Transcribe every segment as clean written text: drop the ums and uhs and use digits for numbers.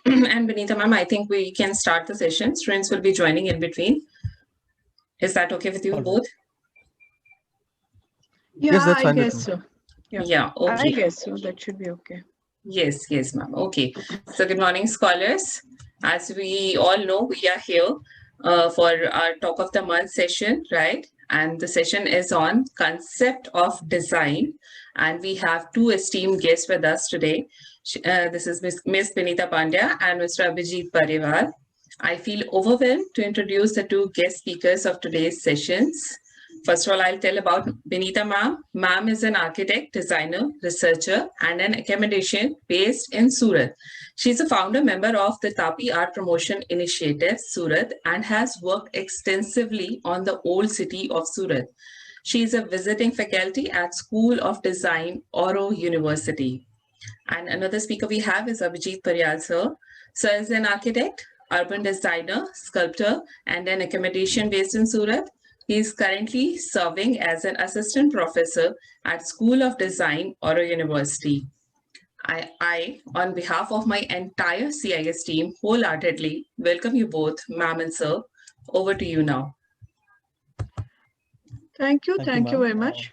and Benita ma'am, I think we can start the session. Students will be joining in between. Is that okay with you All right. both? Yeah, Yes, that's I fine with guess me. so. Yeah, I okay. guess so. That should be okay. Yes, ma'am. Okay. So good morning, scholars. As we all know, we are here for our Talk of the Month session, right? And the session is on concept of design. And we have two esteemed guests with us today. This is Miss Benita Pandya and Mr. Abhijit Pariwal. I feel overwhelmed to introduce the two guest speakers of today's sessions. First of all, I'll tell about Benita ma'am. Ma'am is an architect, designer, researcher, and an academician based in Surat. She's a founder member of the Tapi Art Promotion Initiative, Surat, and has worked extensively on the old city of Surat. She is a visiting faculty at School of Design, Oro University. And another speaker we have is Abhijit Pariwal sir. Sir is an architect, urban designer, sculptor, and an accommodation based in Surat. He is currently serving as an assistant professor at School of Design, Oro University. I, on behalf of my entire CIS team, wholeheartedly welcome you both, ma'am and sir. Over to you now. Thank you. Thank you, Thank you ma'am. very much.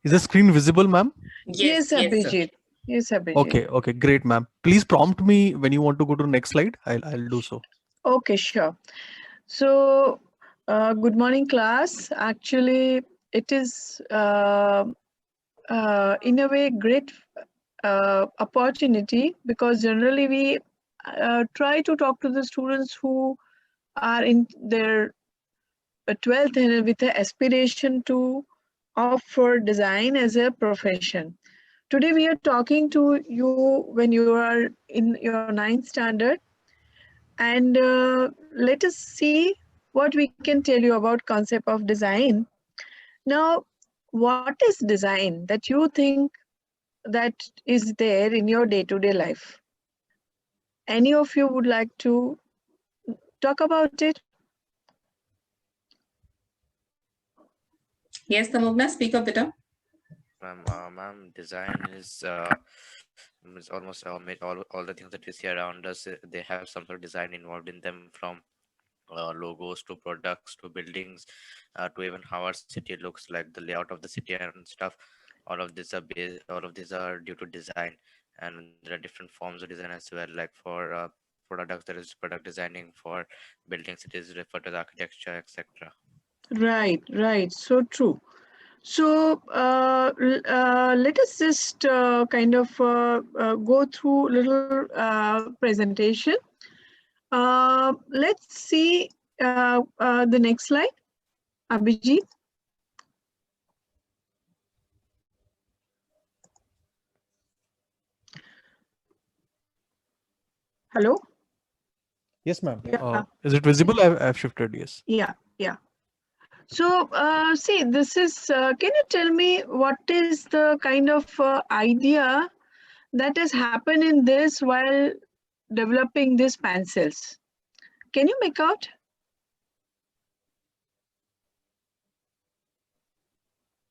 Is the screen visible, ma'am? Yes, sir. Abhijit. Yes, Abhijit. Okay, great, ma'am. Please prompt me when you want to go to the next slide. I'll do so. Okay, sure. So, good morning, class. Actually, it is in a way great opportunity, because generally we try to talk to the students who are in their 12th and with the aspiration to opt for design as a profession. Today we are talking to you when you are in your 9th standard, and let us see what we can tell you about concept of design. Now, what is design that you think that is there in your day-to-day life? Any of you would like to talk about it? Yes, Tamogna, speak up, beta. Ma'am, design is almost all the things that we see around us. They have some sort of design involved in them, from logos to products to buildings to even how our city looks like, the layout of the city and stuff. All of these are due to design, and there are different forms of design as well. Like for products, there is product designing. For buildings, it is referred to the architecture, etc. Right. So true. So let us just kind of go through a little presentation. Let's see the next slide, Abhijit. Hello? Yes, ma'am. Yeah. Is it visible? I've shifted. Yes. Yeah. So, see, this is, can you tell me what is the kind of idea that has happened in this while developing these pencils? Can you make out?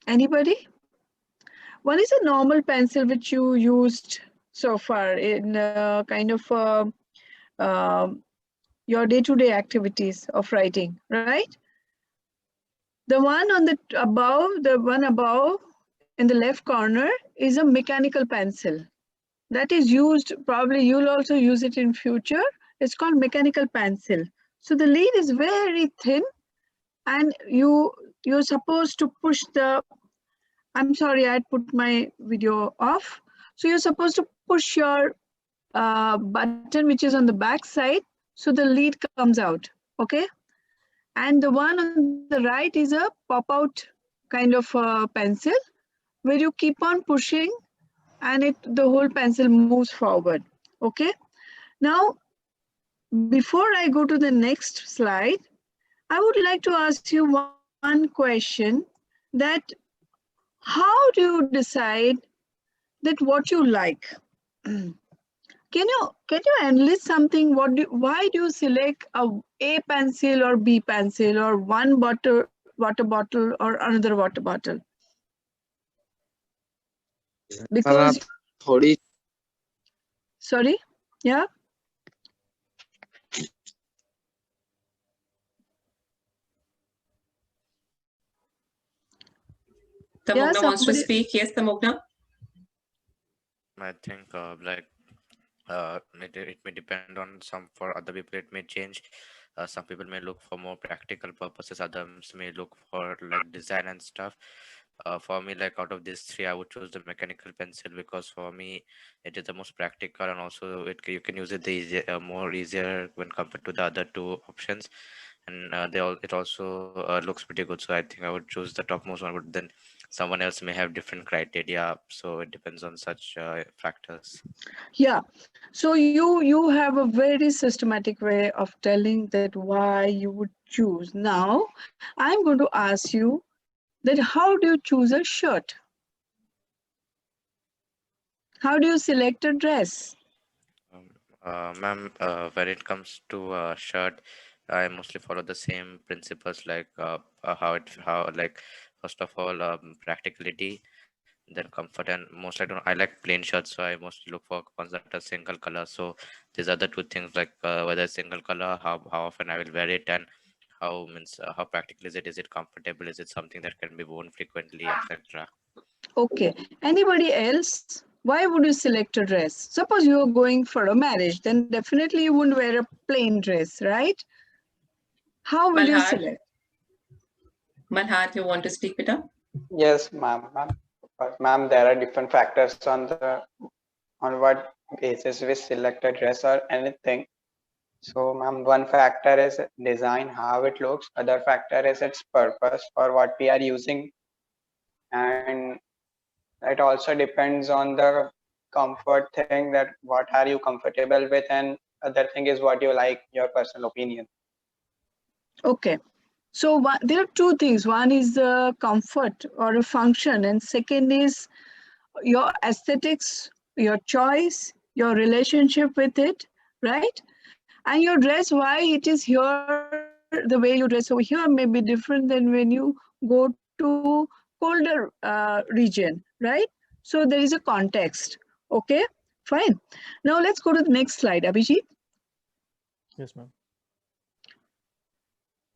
Anybody? One is a normal pencil which you used so far in kind of your day-to-day activities of writing, right? The one on the above in the left corner is a mechanical pencil that is used, probably you'll also use it in future. It's called mechanical pencil. So the lead is very thin, and you're supposed to push the, I'm sorry, I put my video off. So you're supposed to push your button which is on the back side, so the lead comes out, okay? And the one on the right is a pop-out kind of pencil where you keep on pushing and the whole pencil moves forward, okay? Now, before I go to the next slide, I would like to ask you one question, that how do you decide that what you like? Can you enlist something? Why do you select a pencil or B pencil, or one water bottle or another water bottle? Because sorry. Yeah. Tamogna wants to somebody. speak. Yes, Tamogna. I think it may depend on some. For other people it may change. Some people may look for more practical purposes, others may look for like design and stuff. For me, like out of these three, I would choose the mechanical pencil because for me it is the most practical, and also you can use it more easier when compared to the other two options. And it also looks pretty good, so I think I would choose the topmost one, but then someone else may have different criteria, so it depends on such factors. Yeah. So you have a very systematic way of telling that why you would choose. Now, I'm going to ask you that how do you choose a shirt? How do you select a dress? Ma'am, when it comes to shirt, I mostly follow the same principles, like first of all, practicality, then comfort, and most I like plain shirts, so I mostly look for ones that are single color. So these are the two things, like whether it's single color, how often I will wear it, and how practical is it? Is it comfortable? Is it something that can be worn frequently, etc. Okay. Anybody else? Why would you select a dress? Suppose you're going for a marriage, then definitely you wouldn't wear a plain dress, right? How will you Malhar. select? Malhar, you want to speak, Peter? Yes, ma'am. Ma'am, there are different factors on what basis we select a dress or anything. So, ma'am, one factor is design, how it looks. Other factor is its purpose for what we are using, and it also depends on the comfort thing, that what are you comfortable with, and other thing is what you like, your personal opinion. Okay. So there are two things. One is the comfort or a function, and second is your aesthetics, your choice, your relationship with it, right? And your dress, why it is here, the way you dress over here may be different than when you go to colder region, right? So there is a context. Okay, fine. Now let's go to the next slide, Abhijit. Yes, ma'am.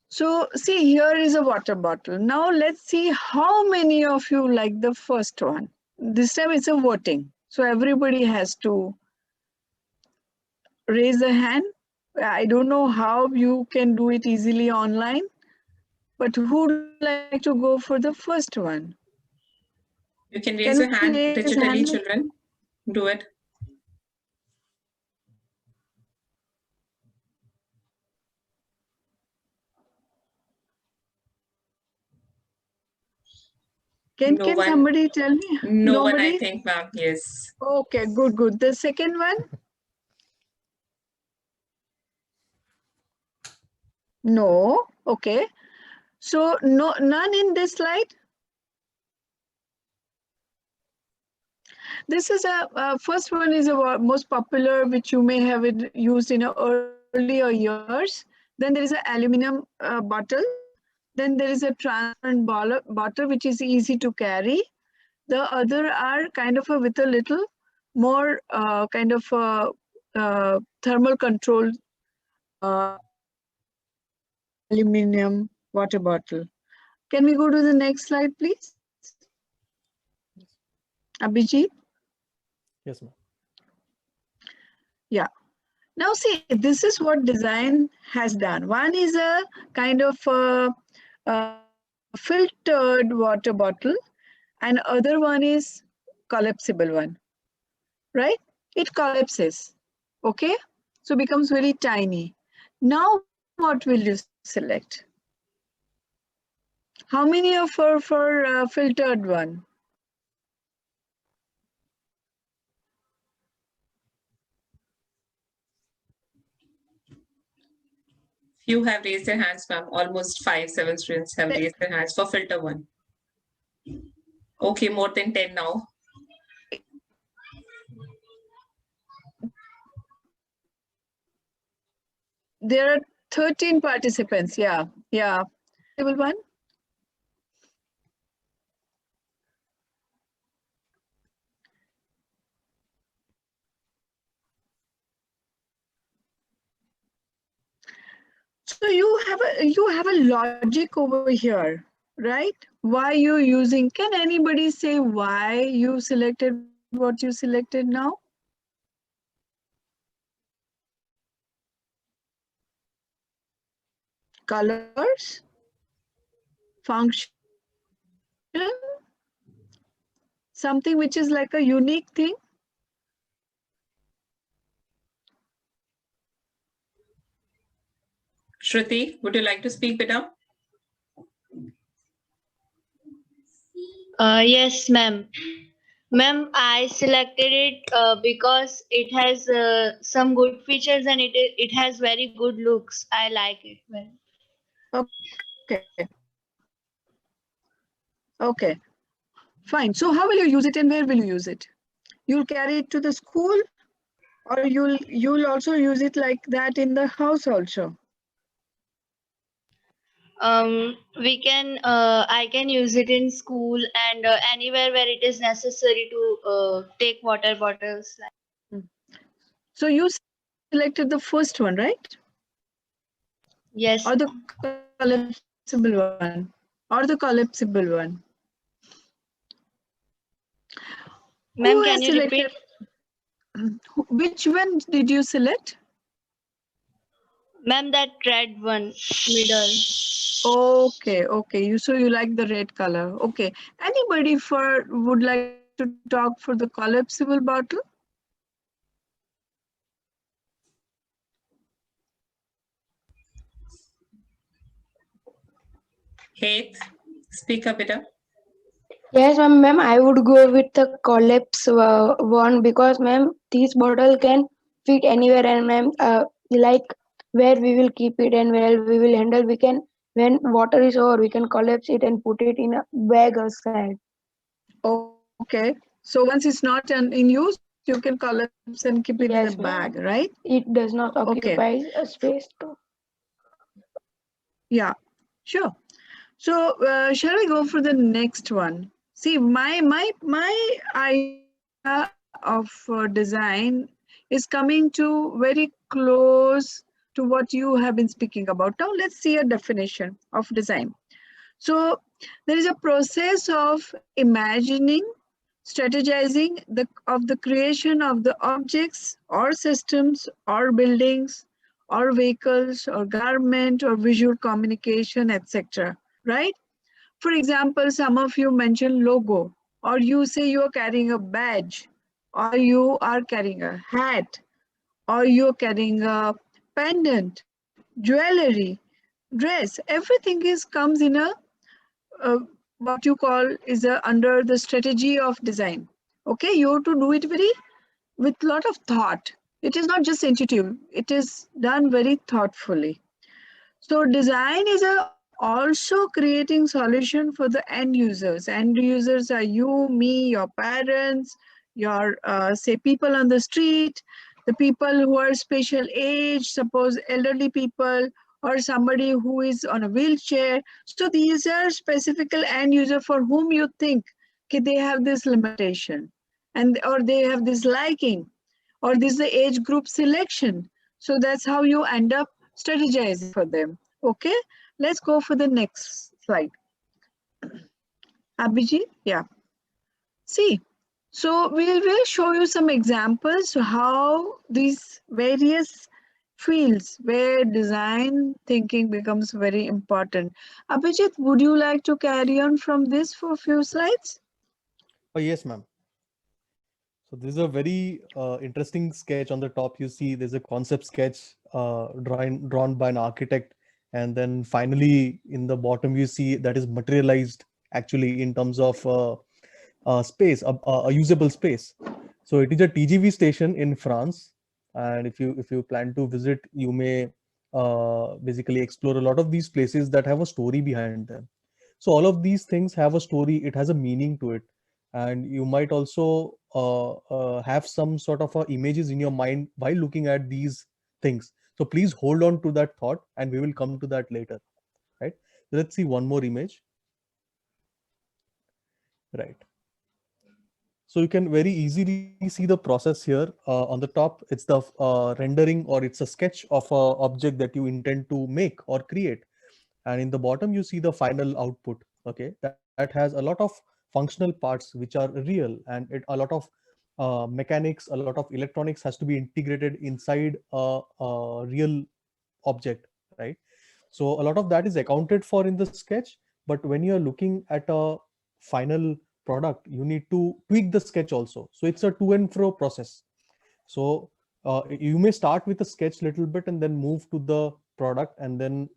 So see, here is a water bottle. Now let's see how many of you like the first one. This time it's a voting. So everybody has to raise a hand. I don't know how you can do it easily online, but who would like to go for the first one? You can Can raise your we hand raise digitally, hand? children. Do it. Can No one. somebody tell me? No one, I Nobody? think, ma'am. Yes. Okay, good. The second one? No. Okay. So no, none in this slide. This is first one is a most popular, which you may have it used in earlier years. Then there is an aluminum bottle. Then there is a transparent bottle, which is easy to carry. The other are kind of with a little more kind of thermal control aluminum water bottle. Can we go to the next slide, please? Abhijit? Yes, ma'am. Yeah. Now see, this is what design has done. One is a kind of filtered water bottle, and other one is collapsible one, right? It collapses, okay? So becomes very tiny. Now what will you select? How many are for filtered one? Few have raised their hands, ma'am. Almost 5-7 students have raised their hands for filter one. Okay, more than 10 now. There are 13 participants. Yeah. Table one. So you have a logic over here, right? Why you using? Can anybody say why you selected what you selected now? Colors, function, something which is like a unique thing. Shruti, would you like to speak, beta? Yes, ma'am. Ma'am, I selected it because it has some good features and it has very good looks. I like it well. Okay, fine. So how will you use it and where will you use it? You'll carry it to the school, or you'll also use it like that in the house also. I can use it in school and anywhere where it is necessary to take water bottles. So you selected the first one, right? Yes. Or the collapsible one? Or the collapsible one? Ma'am, Who can has you repeat? selected? Which one did you select? Ma'am, that red one, middle. Okay, okay. You like the red color. Okay. Anybody would like to talk for the collapsible bottle? Hate, speak up, beta. Yes, ma'am. I would go with the collapse one because, ma'am, this bottle can fit anywhere, and ma'am, like where we will keep it and where we will handle. We can, when water is over, we can collapse it and put it in a bag aside. Okay. So once it's not in use, you can collapse and keep it in a Yes, bag, ma'am. right? It does not Okay. occupy a space too. Yeah, sure. So shall we go for the next one? See, my idea of design is coming to very close to what you have been speaking about. Now let's see a definition of design. So there is a process of imagining, strategizing of the creation of the objects or systems or buildings or vehicles or garment or visual communication, etc. Right? For example, some of you mentioned logo, or you say you are carrying a badge, or you are carrying a hat, or you're carrying a pendant, jewelry, dress. Everything comes in a what you call is under the strategy of design. Okay, you have to do it with lot of thought. It is not just intuitive. It is done very thoughtfully. So design is also creating solution for the end users. End users are you, me, your parents, your say people on the street, the people who are special age, suppose elderly people or somebody who is on a wheelchair. So these are specific end user for whom you think okay, they have this limitation and or they have this liking or this is the age group selection. So that's how you end up strategizing for them. Okay, let's go for the next slide. Abhijit, yeah. See, so we will show you some examples how these various fields where design thinking becomes very important. Abhijit, would you like to carry on from this for a few slides? Oh, yes, ma'am. So this is a very interesting sketch. On the top, you see there's a concept sketch drawn by an architect. And then finally, in the bottom, you see that is materialized actually in terms of space, a usable space. So it is a TGV station in France. And if you plan to visit, you may basically explore a lot of these places that have a story behind them. So all of these things have a story. It has a meaning to it, and you might also have some sort of images in your mind while looking at these things. So please hold on to that thought, and we will come to that later, right? Let's see one more image. Right. So you can very easily see the process here. On the top, it's the rendering, or it's a sketch of a object that you intend to make or create. And in the bottom, you see the final output. Okay, that has a lot of functional parts which are real, and a lot of mechanics, a lot of electronics has to be integrated inside a real object, right? So a lot of that is accounted for in the sketch, but when you're looking at a final product, you need to tweak the sketch also. So it's a to and fro process. So you may start with a sketch little bit and then move to the product, and then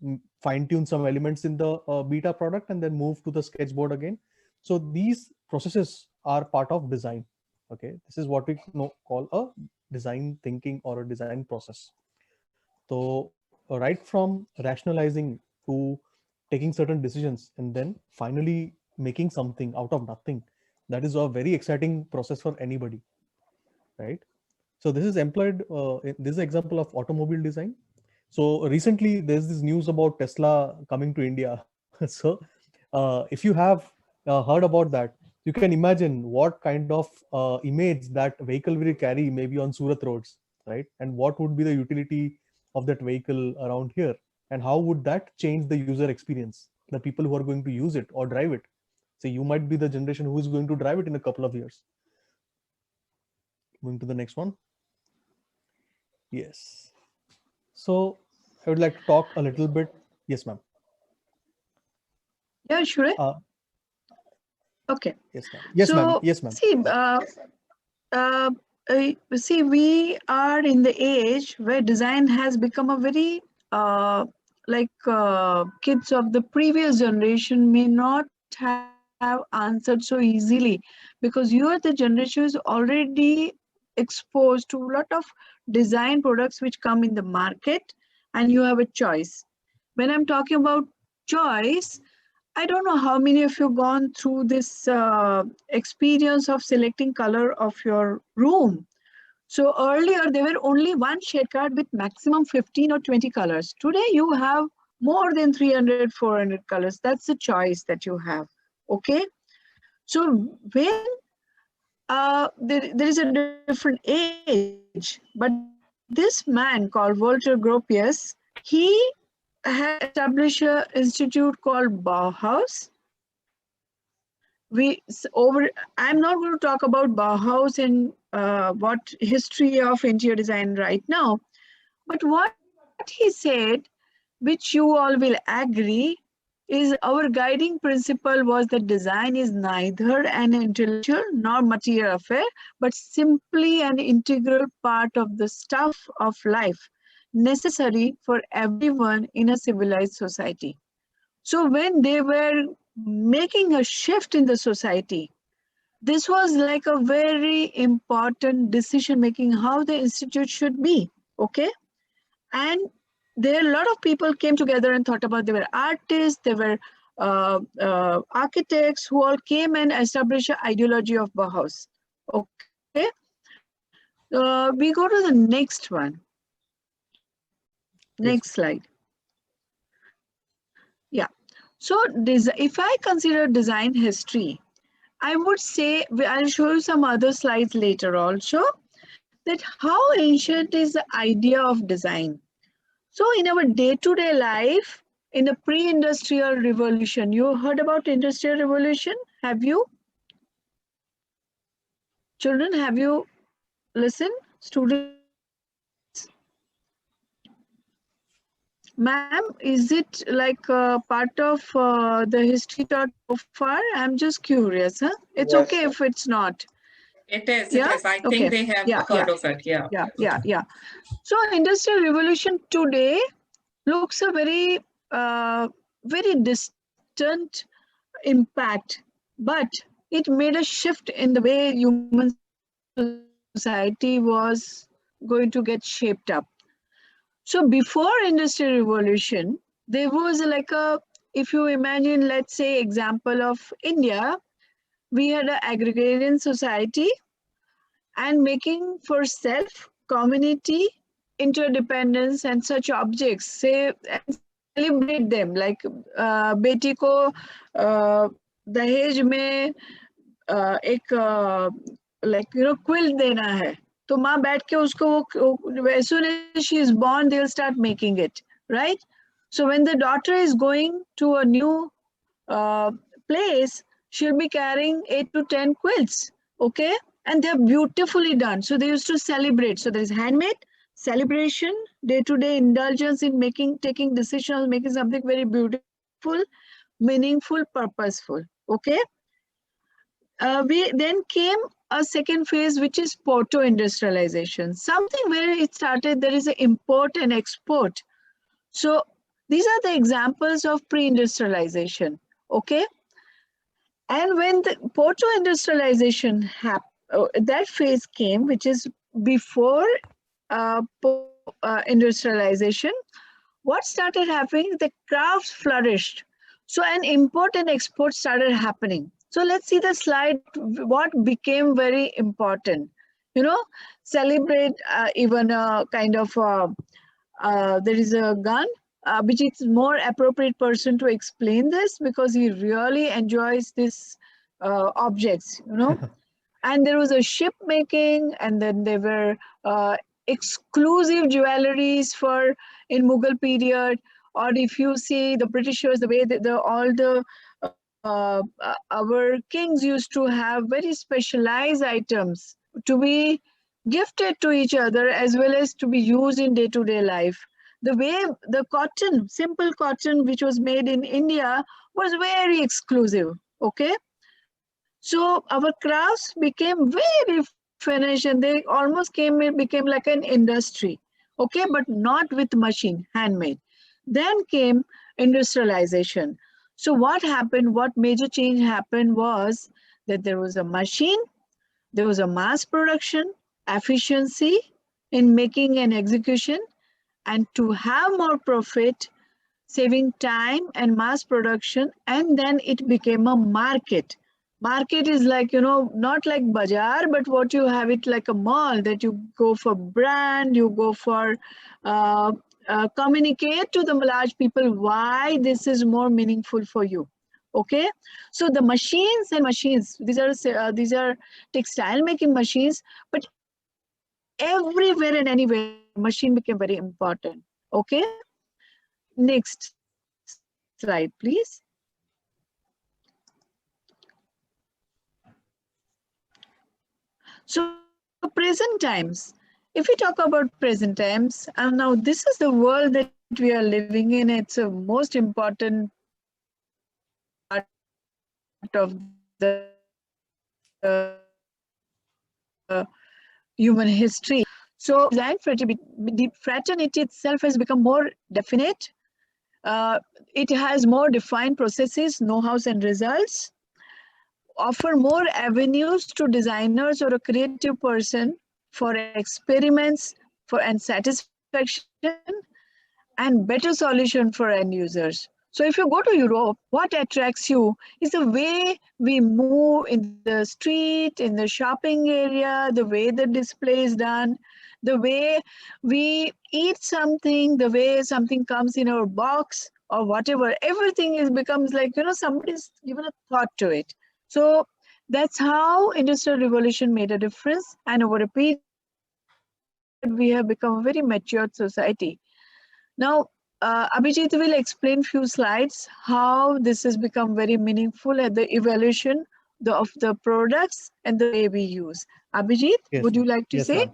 fine tune some elements in the beta product, and then move to the sketchboard again. So these processes are part of design. Okay, this is what we call a design thinking or a design process. So right from rationalizing to taking certain decisions and then finally making something out of nothing, that is a very exciting process for anybody, right? So this is employed, this is an example of automobile design. So recently there's this news about Tesla coming to India. So if you have heard about that, you can imagine what kind of image that vehicle will carry maybe on Surat roads, right? And what would be the utility of that vehicle around here? And how would that change the user experience, the people who are going to use it or drive it? So you might be the generation who is going to drive it in a couple of years. Moving to the next one. Yes. So I would like to talk a little bit. Yes, ma'am. Yeah, sure. Okay. Yes, ma'am. Yes, ma'am. So, Yes, ma'am. See, we are in the age where design has become a very kids of the previous generation may not have answered so easily, because you are the generation who is already exposed to a lot of design products which come in the market, and you have a choice. When I'm talking about choice, I don't know how many of you gone through this experience of selecting color of your room. So earlier there were only one shade card with maximum 15 or 20 colors. Today you have more than 300, 400 colors. That's the choice that you have. Okay. So when there is a different age, but this man called Walter Gropius, he had established an institute called Bauhaus. I'm not going to talk about Bauhaus and what history of interior design right now, but what he said, which you all will agree, is our guiding principle was that design is neither an intellectual nor material affair, but simply an integral part of the stuff of life necessary for everyone in a civilized society. So when they were making a shift in the society, this was like a very important decision making how the institute should be. Okay. And there a lot of people came together and thought about, there were artists, there were architects who all came and established an ideology of Bauhaus. Okay. We go to the next one. Next slide. Yeah. So if I consider design history, I would say, I'll show you some other slides later also, that how ancient is the idea of design. So in our day-to-day life, in the pre-industrial revolution, you heard about industrial revolution? Have you? Children, have you listened? Students? Ma'am, is it like part of the history taught so far? I'm just curious, huh? It's Yes, okay if it's not. It is. Yeah? It is. I Okay. think they have heard of it. Yeah. Yeah. So industrial revolution today looks a very, very distant impact, but it made a shift in the way human society was going to get shaped up. So before industrial revolution, there was like if you imagine, let's say example of India, we had an agrarian society and making for self, community, interdependence and such objects, say, and celebrate them, like beti ko Dahej mein ek like quilt देना है, तो माँ बैठ के उसको वो as soon as she is born they'll start making it, right? So when the daughter is going to a new place, she'll be carrying 8 to 10 quilts, okay? And they're beautifully done. So they used to celebrate. So there is handmade celebration, day-to-day indulgence in taking decisions, making something very beautiful, meaningful, purposeful, okay? We then came a second phase, which is proto-industrialization. Something where it started, there is an import and export. So these are the examples of pre-industrialization, okay? And when the proto-industrialization that phase came, which is before industrialization, what started happening? The crafts flourished. So an import and export started happening. So let's see the slide, what became very important. Celebrate even a kind of, there is a gun, which is more appropriate person to explain this because he really enjoys this objects, And there was a ship making, and then there were exclusive jewelries for in Mughal period. Or if you see the Britishers, the way that all the our kings used to have very specialized items to be gifted to each other as well as to be used in day-to-day life. The way the cotton, simple cotton, which was made in India, was very exclusive. Okay. So our crafts became very finished and they almost became like an industry. Okay, but not with machine, handmade. Then came industrialization. So what happened, what major change happened was that there was a machine, there was a mass production, efficiency in making and execution, and to have more profit, saving time and mass production, and then it became a market. Market is like, not like bazaar, but what you have it like a mall that you go for brand, you go for communicate to the large people why this is more meaningful for you. Okay, so the machines, these are textile making machines, but everywhere and anywhere machine became very important. Okay, next slide please. So present times, if we talk about present times, and now this is the world that we are living in. It's a most important part of the human history. So design fraternity itself has become more definite. It has more defined processes, know-hows and results, offer more avenues to designers or a creative person for experiments and satisfaction and better solution for end users. So if you go to Europe, what attracts you is the way we move in the street, in the shopping area, the way the display is done, the way we eat something, the way something comes in our box or whatever, everything becomes like, somebody's given a thought to it. So that's how Industrial Revolution made a difference, and over a period we have become a very matured society. Now, Abhijit will explain few slides how this has become very meaningful at the evaluation of the products and the way we use. Abhijit, Yes, would you like to say?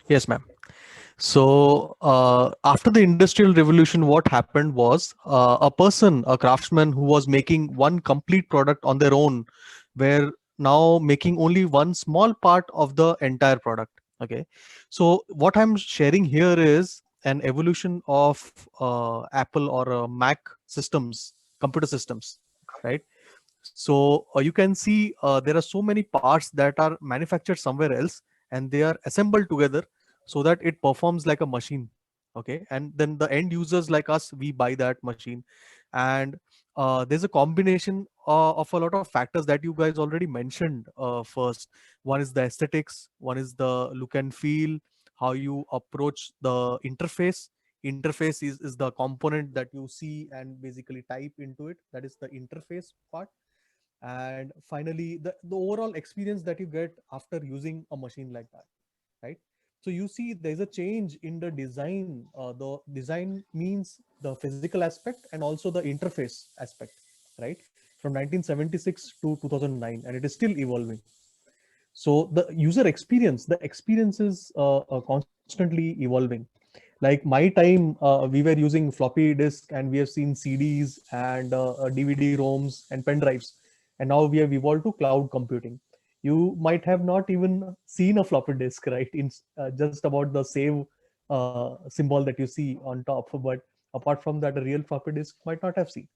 Yes, ma'am. So after the Industrial Revolution, what happened was a craftsman who was making one complete product on their own, were now making only one small part of the entire product. Okay. So what I'm sharing here is an evolution of Apple or Mac systems, computer systems, right? So you can see there are so many parts that are manufactured somewhere else and they are assembled together so that it performs like a machine. Okay, and then the end users like us, we buy that machine, and there's a combination of a lot of factors that you guys already mentioned. First, one is the aesthetics, one is the look and feel, how you approach the interface. Interface is the component that you see and basically type into it. That is the interface part. and finally the overall experience that you get after using a machine like that, right? So you see there's a change in the design. The design means the physical aspect and also the interface aspect, right? From 1976 to 2009, and it is still evolving. So the user experience, the experience is constantly evolving. Like my time, we were using floppy disk, and we have seen CDs and DVD ROMs and pen drives, and now we have evolved to cloud computing. You might have not even seen a floppy disk, right? In just about the save symbol that you see on top, but apart from that, a real floppy disk might not have seen.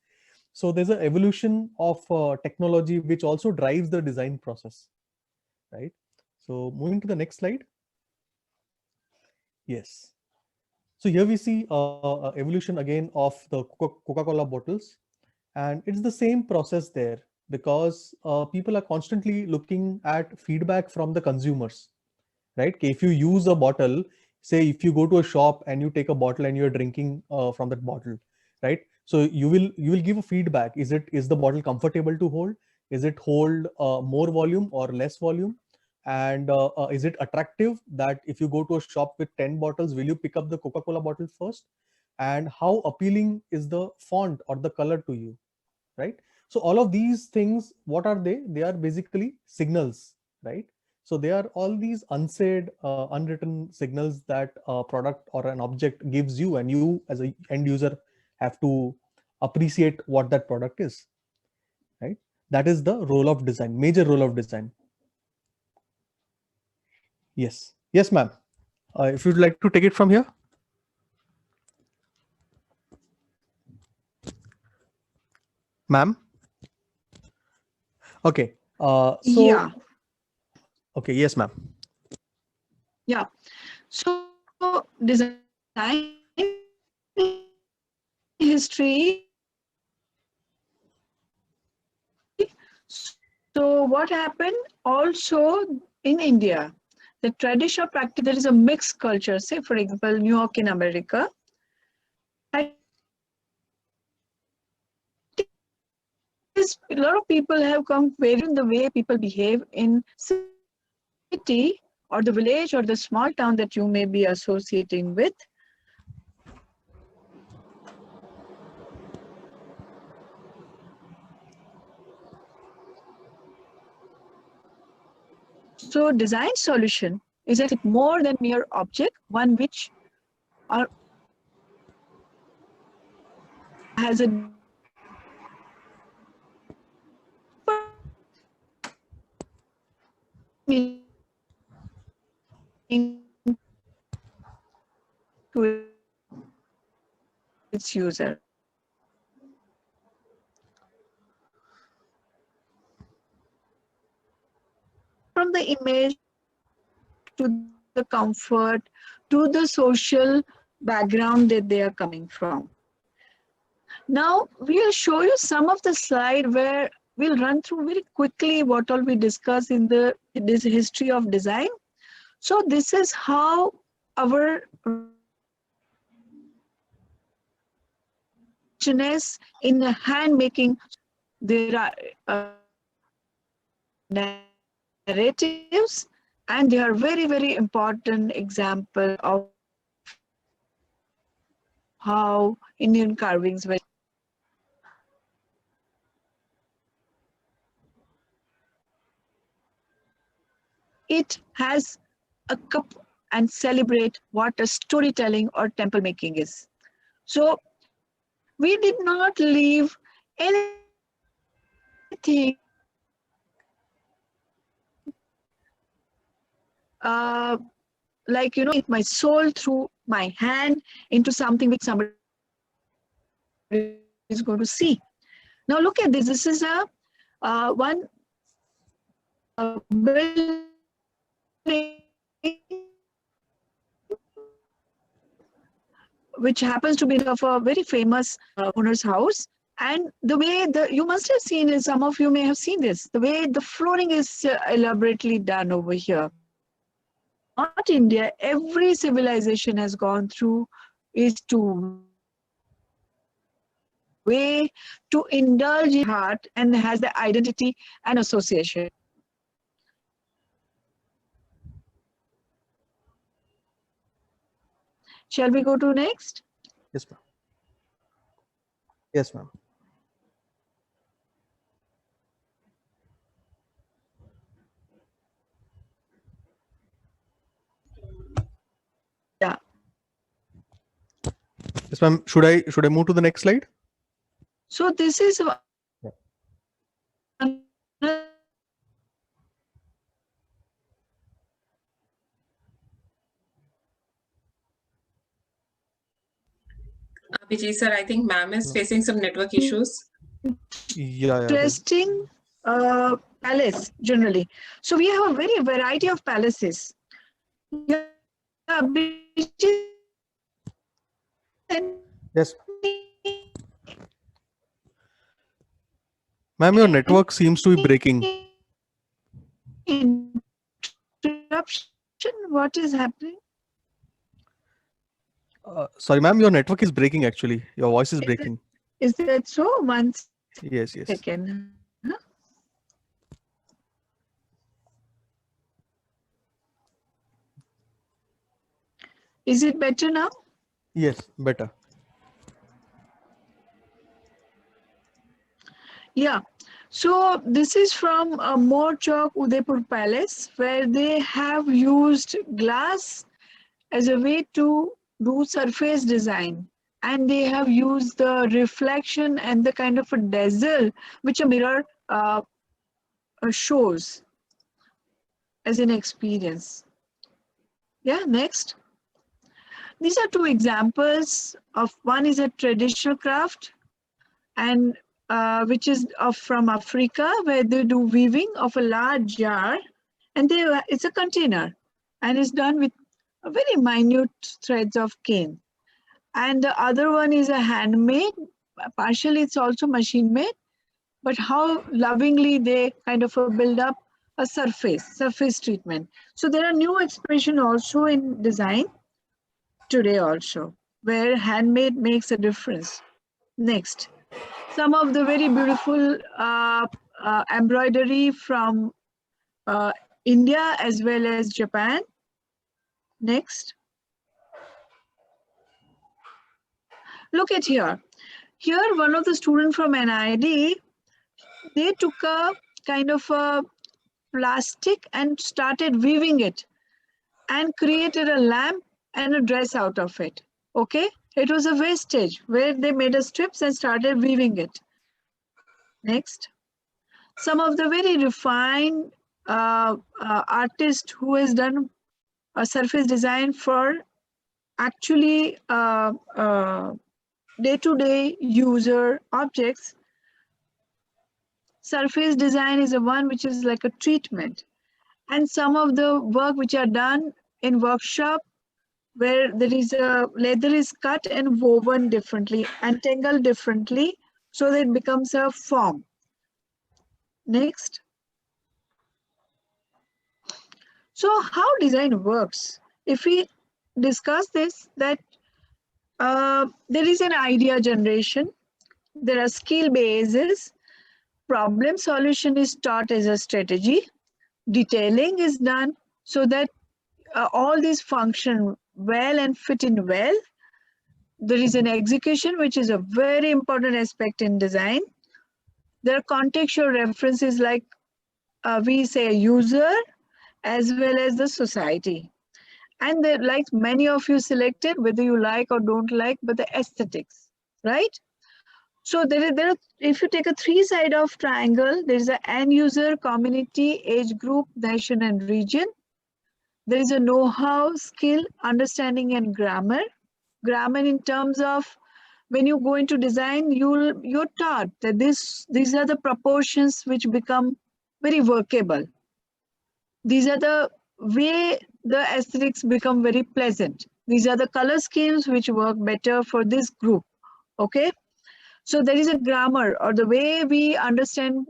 So there's an evolution of technology which also drives the design process, right? So moving to the next slide. Yes. So here we see evolution again of the Coca-Cola bottles, and it's the same process there, because people are constantly looking at feedback from the consumers, right? Okay, if you use a bottle, say if you go to a shop and you take a bottle and you're drinking from that bottle, right? So you will give a feedback. Is the bottle comfortable to hold? Is it hold more volume or less volume? And is it attractive that if you go to a shop with 10 bottles, will you pick up the Coca-Cola bottle first? And how appealing is the font or the color to you, right? So all of these things, what are they? They are basically signals, right? So they are all these unsaid, unwritten signals that a product or an object gives you, and you as a end user have to appreciate what that product is, right? That is the role of design, major role of design. Yes, yes, ma'am. If you'd like to take it from here. Ma'am. Okay. So. Yeah. Okay. Yes, ma'am. Yeah. So design history. So what happened also in India? The traditional practice, there is a mixed culture. Say, for example, New York in America. A lot of people have come varying the way people behave in city or the village or the small town that you may be associating with. So design solution is more than mere object, one which has a meaning to its user. From the image to the comfort to the social background that they are coming from. Now we'll show you some of the slide where we'll run through very quickly what all we discussed in this history of design. So this is how our richness in the hand making. There are narratives, and they are very, very important example of how Indian carvings were. It has a cup and celebrate what a storytelling or temple making is. So we did not leave anything like, my soul through my hand into something which somebody is going to see. Now look at this. This is a one building which happens to be of a very famous owner's house. And the way you must have seen is, some of you may have seen this, the way the flooring is elaborately done over here. Not India, every civilization has gone through is to way to indulge in heart and has the identity and association. Shall we go to next? Yes, ma'am. Yes, ma'am. Yeah. Yes, ma'am. Should I move to the next slide? So this is Abhijit sir, I think ma'am is facing some network issues. Yeah. interesting palace generally. So we have a very variety of palaces. Yeah, Yes. Ma'am, your network seems to be breaking. Interruption. What is happening? Sorry, ma'am, your network is breaking actually. Your voice is breaking. Is that so? One Yes. second. Huh? Is it better now? Yes, better. Yeah. So this is from More Chowk Udaipur Palace, where they have used glass as a way to do surface design. And they have used the reflection and the kind of a dazzle which a mirror shows as an experience. Yeah, next. These are two examples of one is a traditional craft and which is from Africa, where they do weaving of a large jar, and it's a container, and it's done with a very minute threads of cane. And the other one is a handmade, partially it's also machine made, but how lovingly they kind of build up a surface treatment. So there are new expression also in design today also, where handmade makes a difference. Next. Some of the very beautiful embroidery from India as well as Japan. Next. Look at here. Here, one of the students from NID, they took a kind of a plastic and started weaving it and created a lamp and a dress out of it. Okay. It was a wastage where they made a strips and started weaving it. Next. Some of the very refined artist who has done a surface design for actually day-to-day user objects. Surface design is a one which is like a treatment. And some of the work which are done in workshop where there is a leather is cut and woven differently and tangled differently so that it becomes a form. Next. So how design works? If we discuss this, that there is an idea generation, there are skill bases, problem solution is taught as a strategy, detailing is done so that all these function well and fit in well. There is an execution, which is a very important aspect in design. There are contextual references like we say user as well as the society. And like many of you selected, whether you like or don't like, but the aesthetics, right? So there are, if you take a three-side of triangle, there is an end user, community, age group, nation, and region. There is a know-how, skill, understanding, and grammar. Grammar in terms of when you go into design, you're taught that these are the proportions which become very workable. These are the way the aesthetics become very pleasant. These are the color schemes which work better for this group. Okay. So there is a grammar or the way we understand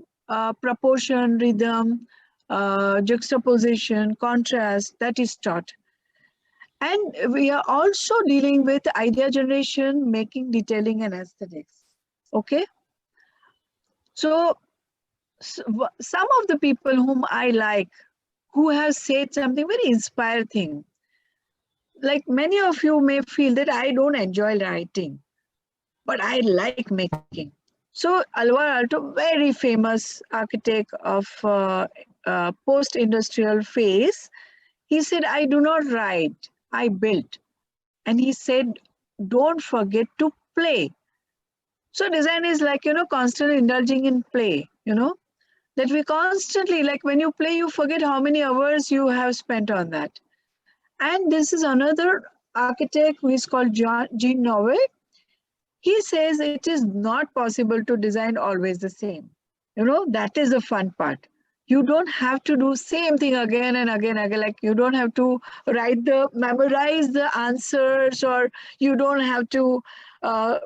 proportion, rhythm, juxtaposition, contrast, that is taught. And we are also dealing with idea generation, making, detailing, and aesthetics. Okay. So some of the people whom I like, who have said something very inspiring thing, like many of you may feel that I don't enjoy writing, but I like making. So Alvar Aalto, very famous architect of post-industrial phase, he said, I do not write, I build. And he said, don't forget to play. So design is like, constantly indulging in play, that we constantly, like when you play, you forget how many hours you have spent on that. And this is another architect who is called Jean Nouvel. He says it is not possible to design always the same. That is the fun part. You don't have to do same thing again and again. Like you don't have to memorize the answers, or you don't have to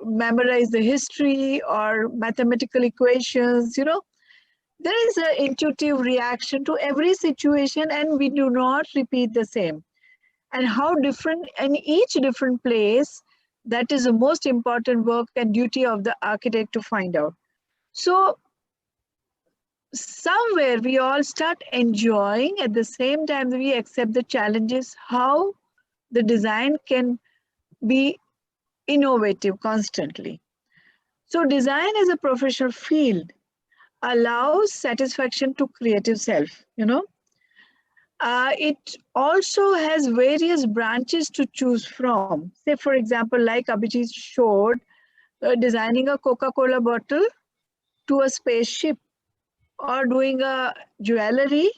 memorize the history or mathematical equations. There is an intuitive reaction to every situation, and we do not repeat the same. And how different in each different place, that is the most important work and duty of the architect to find out. So somewhere we all start enjoying, at the same time we accept the challenges, how the design can be innovative constantly. So design as a professional field allows satisfaction to creative self, it also has various branches to choose from. Say, for example, like Abhijit showed, designing a Coca-Cola bottle to a spaceship, or doing a jewelry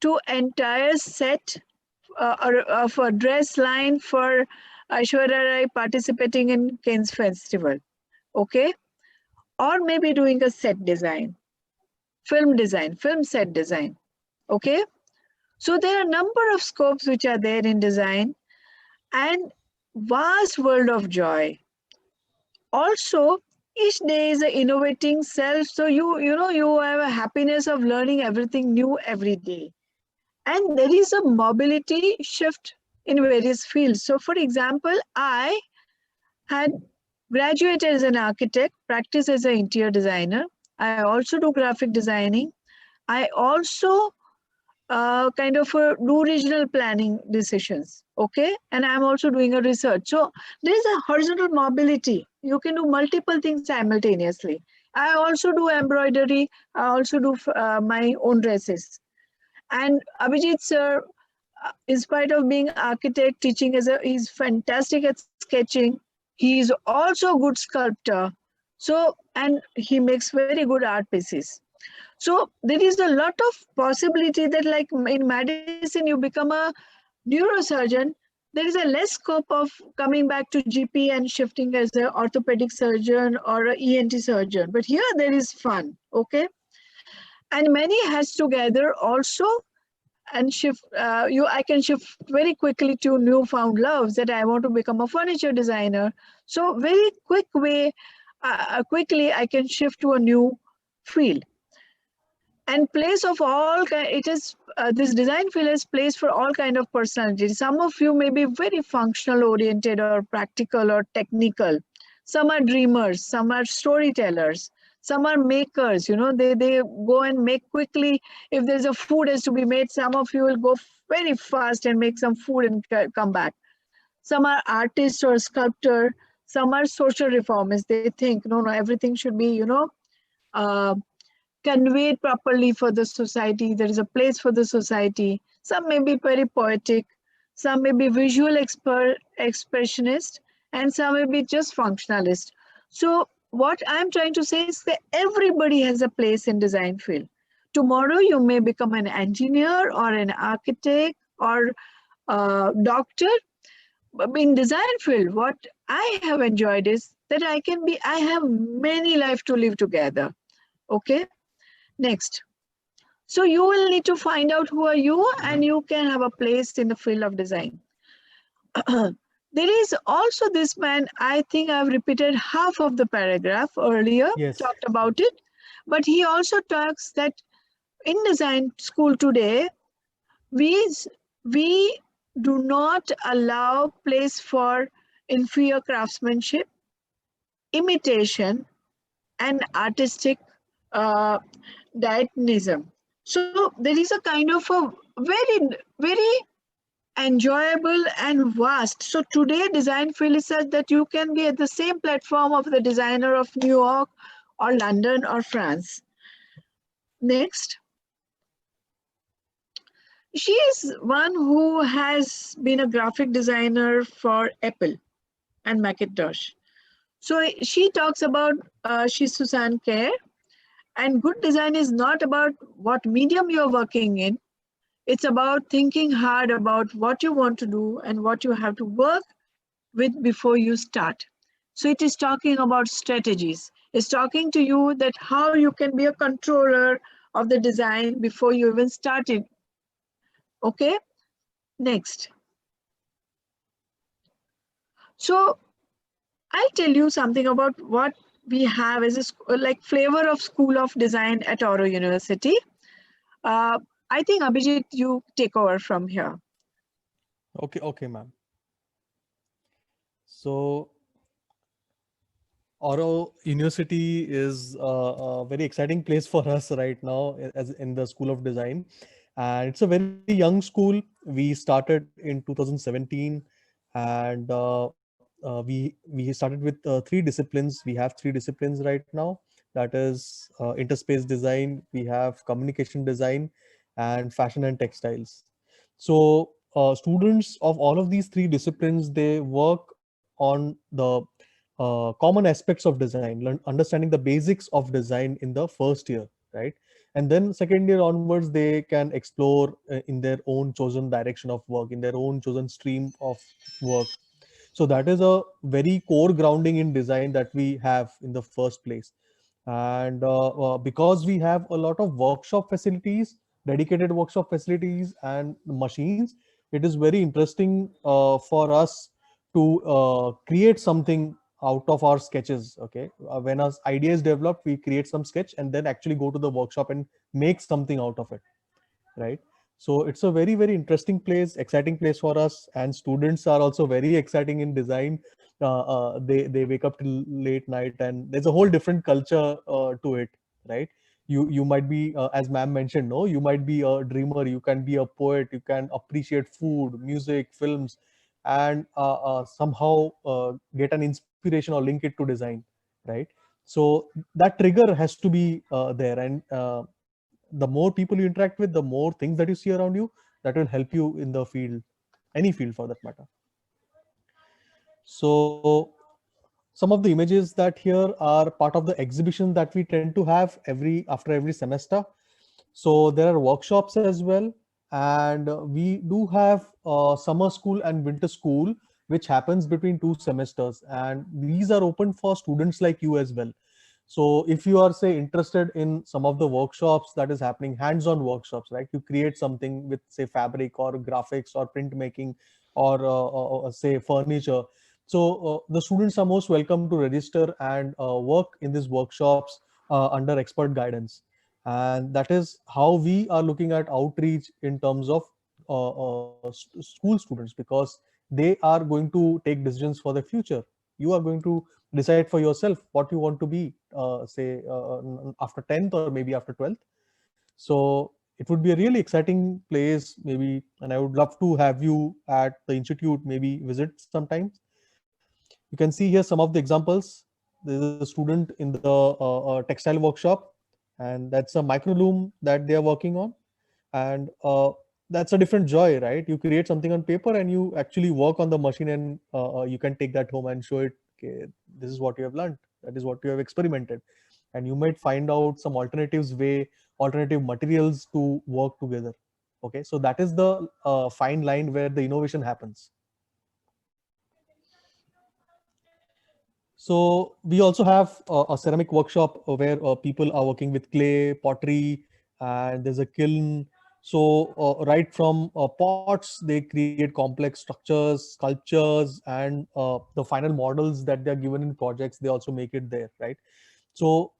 to entire set of a dress line for Aishwarya Rai participating in Cannes Festival. Okay? Or maybe doing a set design, film set design. Okay? So there are a number of scopes which are there in design, and vast world of joy. Also, each day is an innovating self. So you have a happiness of learning everything new every day. And there is a mobility shift in various fields. So for example, I had graduated as an architect, practiced as an interior designer. I also do graphic designing. I also do regional planning decisions, okay? And I'm also doing a research. So there's a horizontal mobility. You can do multiple things simultaneously. I also do embroidery. I also do my own dresses. And Abhijit sir, in spite of being architect, teaching he's fantastic at sketching. He is also a good sculptor. So, and he makes very good art pieces. So there is a lot of possibility that, like in medicine, you become a neurosurgeon. There is a less scope of coming back to GP and shifting as an orthopedic surgeon or an ENT surgeon. But here there is fun, okay? And many hats together also, and shift. I can shift very quickly to newfound loves, that I want to become a furniture designer. So very quickly I can shift to a new field. And place of all it is this design field is place for all kind of personalities. Some of you may be very functional oriented or practical or technical. Some are dreamers, some are storytellers, some are makers. They go and make quickly. If there's a food has to be made, some of you will go very fast and make some food and come back. Some are artists or sculptor. Some are social reformists. They think no, everything should be conveyed properly for the society. There is a place for the society. Some may be very poetic, some may be visual expressionist, and some may be just functionalist. So what I'm trying to say is that everybody has a place in design field. Tomorrow you may become an engineer or an architect or a doctor. In design field, what I have enjoyed is that I have many lives to live together. Okay. Next. So you will need to find out who are you, and you can have a place in the field of design. There is also this man, I think I've repeated half of the paragraph earlier, Yes. talked about it, but he also talks that in design school today, we do not allow place for inferior craftsmanship, imitation, and artistic dynamism. So there is a kind of a very enjoyable and vast. So today design field is such that you can be at the same platform of the designer of New York or London or France. Next. She is one who has been a graphic designer for Apple and Macintosh. So she talks about, she's Susan Kerr, and good design is not about what medium you're working in. It's about thinking hard about what you want to do and what you have to work with before you start. So it is talking about strategies. It's talking to you that how you can be a controller of the design before you even started. Okay, next. So I'll tell you something about what we have as a like flavor of School of Design at Oro University. I think Abhijit, you take over from here. Okay, ma'am. So Oro University is a very exciting place for us right now as in the School of Design. And it's a very young school. We started in 2017 and we started with three disciplines. We have three disciplines right now. That is interspace design, we have communication design, and fashion and textiles. So students of all of these three disciplines, they work on the common aspects of design, understanding the basics of design in the first year, right? And then second year onwards, they can explore in their own chosen direction of work, in their own chosen stream of work. So that is a very core grounding in design that we have in the first place. And because we have a lot of workshop facilities, dedicated workshop facilities and machines, it is very interesting for us to create something out of our sketches. Okay, when our idea is developed, we create some sketch and then actually go to the workshop and make something out of it, right? So it's a very interesting place, exciting place for us, and students are also very exciting in design. They wake up till late night, and there's a whole different culture to it, right? You might be, as ma'am mentioned, no, you might be a dreamer, you can be a poet, you can appreciate food, music, films, and somehow get an inspiration or link it to design, right? So that trigger has to be there, and the more people you interact with, the more things that you see around you, that will help you in the field, any field for that matter. So some of the images that here are part of the exhibition that we tend to have after every semester. So there are workshops as well, and we do have summer school and winter school, which happens between 2 semesters, and these are open for students like you as well. So if you are, say, interested in some of the workshops that is happening, hands-on workshops, right? You create something with, say, fabric or graphics or printmaking or say furniture. So the students are most welcome to register and work in these workshops under expert guidance. And that is how we are looking at outreach in terms of school students, because they are going to take decisions for the future. You are going to decide for yourself what you want to be, say, after 10th or maybe after 12th. So it would be a really exciting place, maybe, and I would love to have you at the institute, maybe visit sometimes. You can see here some of the examples. There's a student in the textile workshop, and that's a micro loom that they are working on. And that's a different joy, right? You create something on paper and you actually work on the machine, and you can take that home and show it. Okay, this is what you have learned, that is what you have experimented, and you might find out some alternative materials to work together. Okay, so that is the fine line where the innovation happens. So we also have a ceramic workshop where people are working with clay, pottery, and there's a kiln. So right from pots, they create complex structures, sculptures, and the final models that they're given in projects, they also make it there, right? So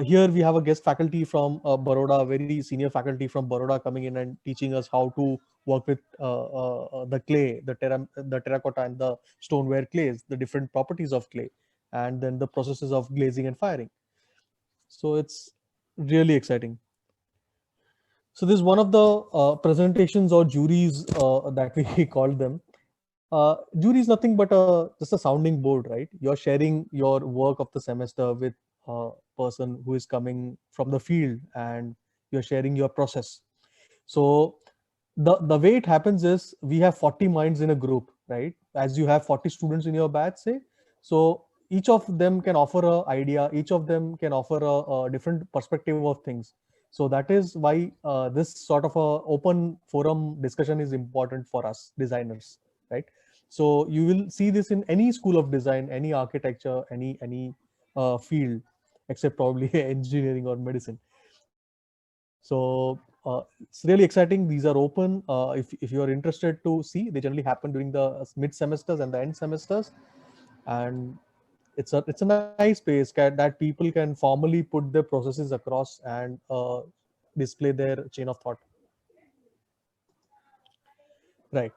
here we have a guest faculty from Baroda, very senior faculty from Baroda coming in and teaching us how to work with the clay, the terracotta and the stoneware clays, the different properties of clay, and then the processes of glazing and firing. So it's really exciting. So this is one of the presentations or juries that we called them. Jury is nothing but just a sounding board, right? You're sharing your work of the semester with a person who is coming from the field, and you're sharing your process. So the way it happens is we have 40 minds in a group, right? As you have 40 students in your batch, say, so each of them can offer a idea, each of them can offer a different perspective of things. So that is why this sort of a open forum discussion is important for us designers, right? So you will see this in any school of design, any architecture, any field, except probably engineering or medicine. So it's really exciting. These are open. If you are interested to see, they generally happen during the mid semesters and the end semesters, and it's a nice space that people can formally put their processes across and display their chain of thought. Right.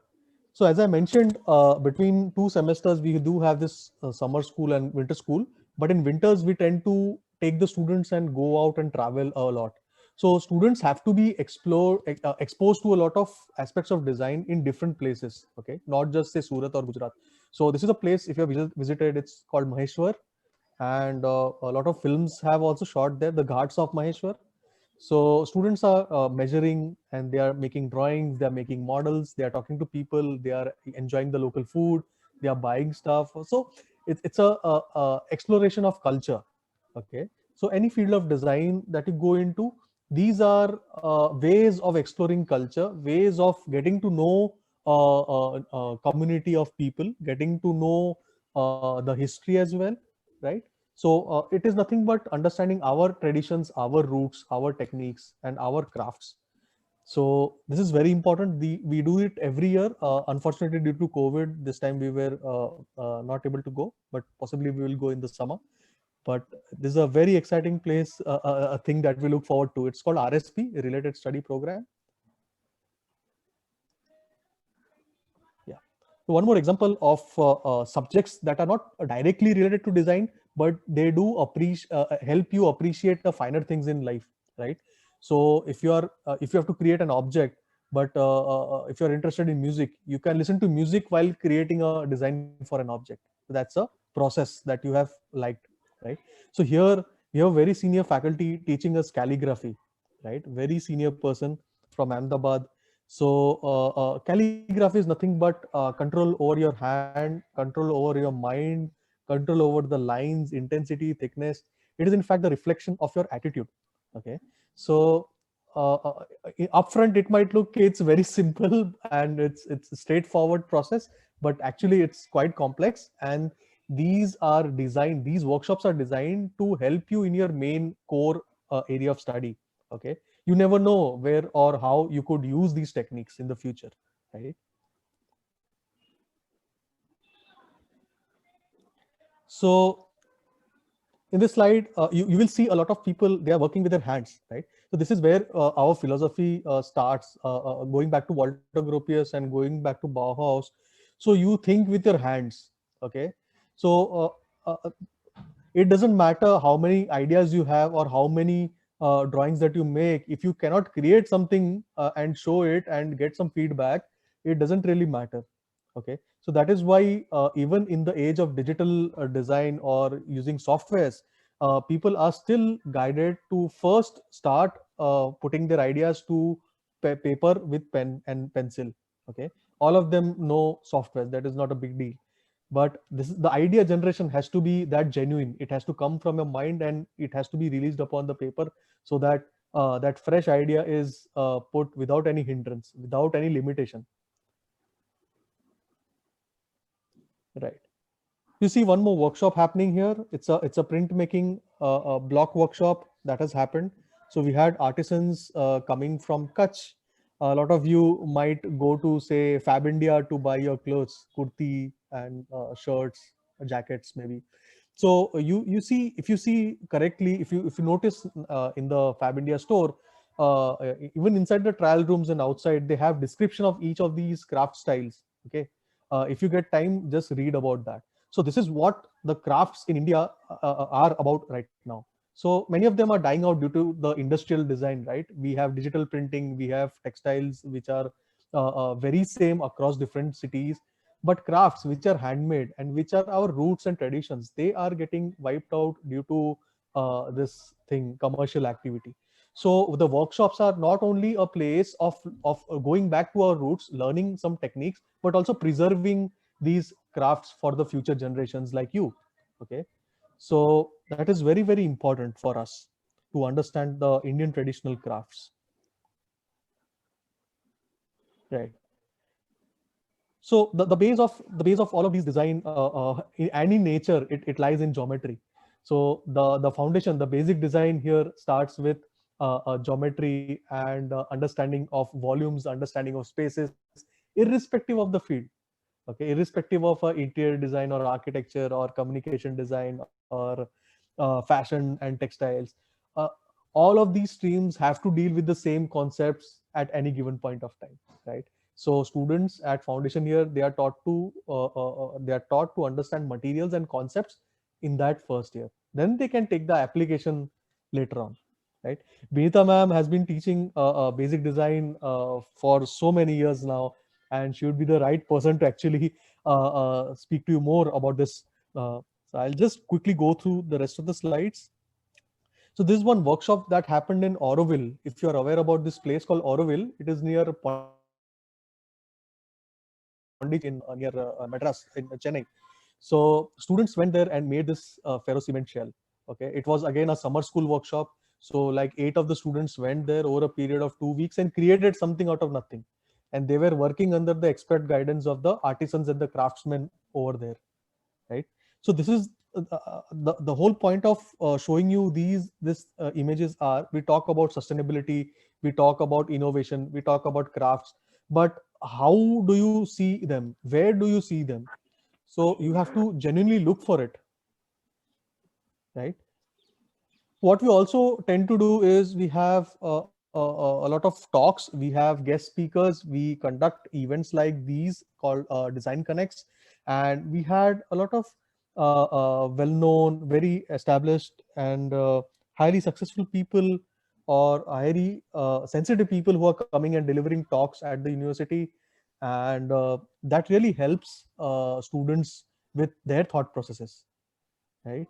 So as I mentioned, between 2 semesters, we do have this summer school and winter school. But in winters, we tend to take the students and go out and travel a lot. So students have to be exposed to a lot of aspects of design in different places. Okay, not just say Surat or Gujarat. So this is a place, if you have visited, it's called Maheshwar, and a lot of films have also shot there, the Ghats of Maheshwar. So students are measuring, and they are making drawings, they are making models, they are talking to people, they are enjoying the local food, they are buying stuff. So it's a exploration of culture. Okay, so any field of design that you go into, these are ways of exploring culture, ways of getting to know community of people, getting to know the history as well, right? So it is nothing but understanding our traditions, our roots, our techniques, and our crafts. So this is very important. We do it every year. Unfortunately, due to COVID, this time we were not able to go, but possibly we will go in the summer. But this is a very exciting place, a thing that we look forward to. It's called RSP, Related Study Program. Yeah. So one more example of subjects that are not directly related to design, but they do help you appreciate the finer things in life, right? So if you have to create an object, but if you're interested in music, you can listen to music while creating a design for an object. So that's a process that you have liked, right? So here we have very senior faculty teaching us calligraphy, right? Very senior person from Ahmedabad. So calligraphy is nothing but control over your hand, control over your mind, control over the lines, intensity, thickness. It is in fact the reflection of your attitude. Okay, so upfront it might look it's very simple and it's a straightforward process, but actually it's quite complex. And these workshops are designed to help you in your main core area of study. Okay, you never know where or how you could use these techniques in the future, right? So in this slide, you will see a lot of people, they are working with their hands, right? So this is where our philosophy starts, going back to Walter Gropius and going back to Bauhaus. So you think with your hands, okay? So it doesn't matter how many ideas you have or how many drawings that you make. If you cannot create something and show it and get some feedback, it doesn't really matter. Okay, so that is why even in the age of digital design or using softwares, people are still guided to first start putting their ideas to paper with pen and pencil. Okay, all of them know software, that is not a big deal. But this is the idea generation has to be that genuine. It has to come from your mind and it has to be released upon the paper, so that that fresh idea is put without any hindrance, without any limitation. Right. You see one more workshop happening here. It's a printmaking block workshop that has happened. So we had artisans coming from Kutch. A lot of you might go to say Fab India to buy your clothes, kurti and shirts, jackets maybe. So you see, if you see correctly, if you notice in the Fab India store, even inside the trial rooms and outside, they have description of each of these craft styles. Okay, if you get time, just read about that. So this is what the crafts in India are about right now. So many of them are dying out due to the industrial design, right? We have digital printing, we have textiles, which are very same across different cities, but crafts which are handmade and which are our roots and traditions, they are getting wiped out due to this thing, commercial activity. So the workshops are not only a place of going back to our roots, learning some techniques, but also preserving these crafts for the future generations like you. Okay, so that is very, very important for us to understand the Indian traditional crafts. Right. So the base of all of these design and in nature, it lies in geometry. So the foundation, the basic design here starts with geometry and understanding of volumes, understanding of spaces, irrespective of the field. Okay, irrespective of interior design or architecture or communication design or fashion and textiles, uh, all of these streams have to deal with the same concepts at any given point of time, right? So students at foundation year, they are taught to understand materials and concepts in that first year. Then they can take the application later on, right? Benita ma'am has been teaching basic design for so many years now, and she would be the right person to actually speak to you more about this. So I'll just quickly go through the rest of the slides. So this is one workshop that happened in Auroville. If you're aware about this place called Auroville, it is near near Madras in Chennai. So students went there and made this ferro cement shell. Okay, it was again a summer school workshop. So like 8 of the students went there over a period of 2 weeks and created something out of nothing. And they were working under the expert guidance of the artisans and the craftsmen over there, right? So this is the whole point of showing you this images are, we talk about sustainability, we talk about innovation, we talk about crafts, but how do you see them? Where do you see them? So you have to genuinely look for it, right? What we also tend to do is we have a lot of talks, we have guest speakers, we conduct events like these called Design Connects, and we had a lot of well-known, very established and highly successful people or highly sensitive people who are coming and delivering talks at the university, and that really helps students with their thought processes, right?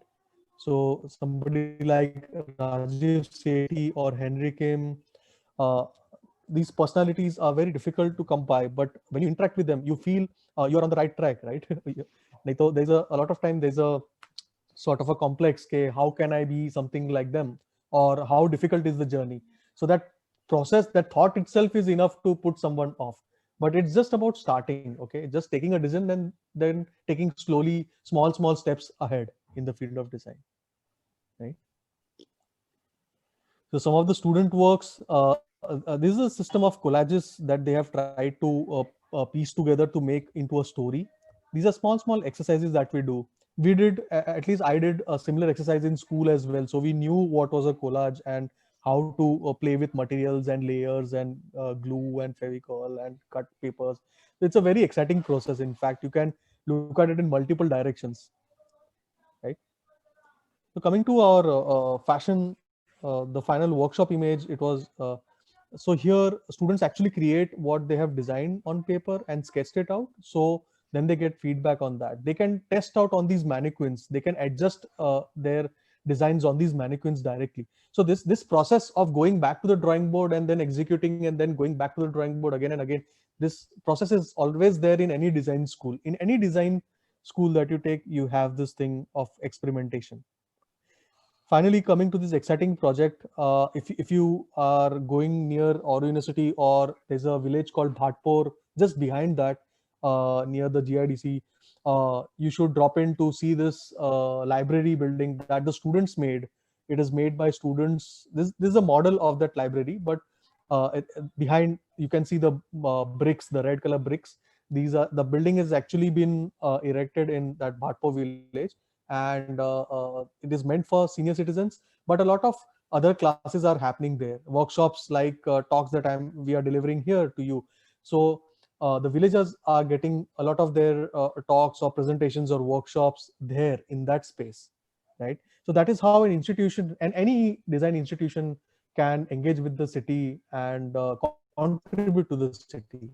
So somebody like Rajiv Sethi or Henry Kim, uh, these personalities are very difficult to come by, but when you interact with them, you feel you're on the right track, right? Like, so there's a lot of time, there's a sort of a complex, okay, how can I be something like them? Or how difficult is the journey? So that process, that thought itself is enough to put someone off. But it's just about starting, okay? Just taking a decision and then taking slowly, small steps ahead in the field of design, right? So some of the student works, this is a system of collages that they have tried to piece together to make into a story. These are small exercises that we do. We did, at least I did a similar exercise in school as well. So we knew what was a collage and how to play with materials and layers and glue and fevicol and cut papers. It's a very exciting process. In fact, you can look at it in multiple directions, right? So coming to our fashion, the final workshop image, it was, so here students actually create what they have designed on paper and sketched it out. So then they get feedback on that. They can test out on these mannequins. They can adjust their designs on these mannequins directly. So this process of going back to the drawing board and then executing and then going back to the drawing board again and again, this process is always there in any design school. In any design school that you take, you have this thing of experimentation. Finally, coming to this exciting project, if you are going near Auro University, or there's a village called Bhatpur just behind that, near the GIDC, you should drop in to see this library building that the students made. It is made by students. This is a model of that library, but behind you can see the bricks, the red color bricks. These are, the building has actually been erected in that Bhatpur village, and it is meant for senior citizens, but a lot of other classes are happening there, workshops like talks that we are delivering here to you. So the villagers are getting a lot of their talks or presentations or workshops there in that space, right? So that is how an institution, and any design institution, can engage with the city and contribute to the city,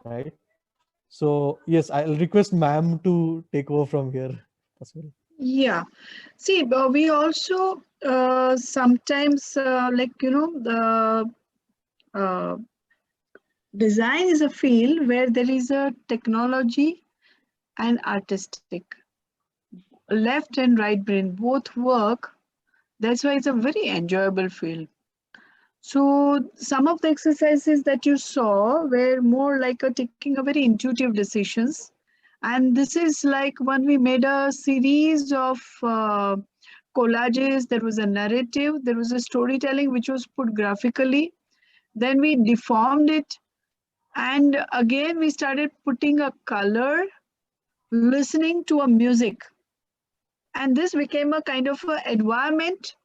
right? So yes, I'll request ma'am to take over from here, possible. Yeah. See, we also sometimes the uh, design is a field where there is a technology and artistic, left and right brain both work. That's why it's a very enjoyable field. So some of the exercises that you saw were more like a taking a very intuitive decisions. And this is like when we made a series of collages, there was a narrative, there was a storytelling which was put graphically. Then we deformed it. And again, we started putting a color, listening to a music. And this became a kind of a environment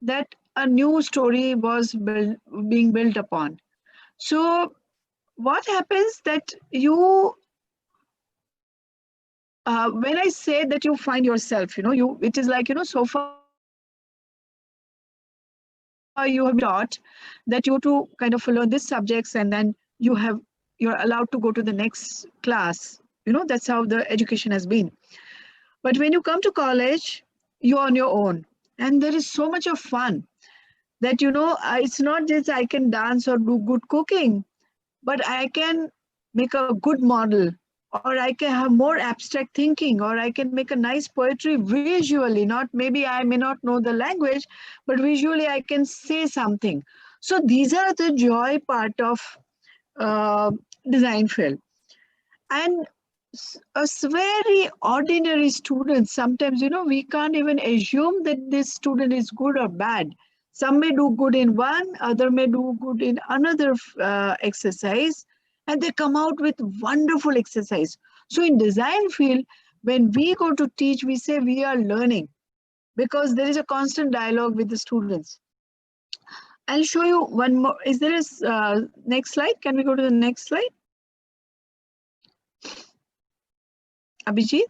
that a new story was being built upon. So what happens that you, when I say that you find yourself, it is like, so far you have been taught that you to kind of learn these subjects and then you're allowed to go to the next class. That's how the education has been. But when you come to college, you're on your own. And there is so much of fun that, it's not just I can dance or do good cooking, but I can make a good model, or I can have more abstract thinking, or I can make a nice poetry visually. Not maybe I may not know the language, but visually I can say something. So these are the joy part of design field. And a very ordinary student, sometimes, we can't even assume that this student is good or bad. Some may do good in one, other may do good in another exercise, and they come out with wonderful exercise. So in design field, when we go to teach, we say we are learning because there is a constant dialogue with the students. I'll show you one more. Is there a next slide? Can we go to the next slide? Abhijit?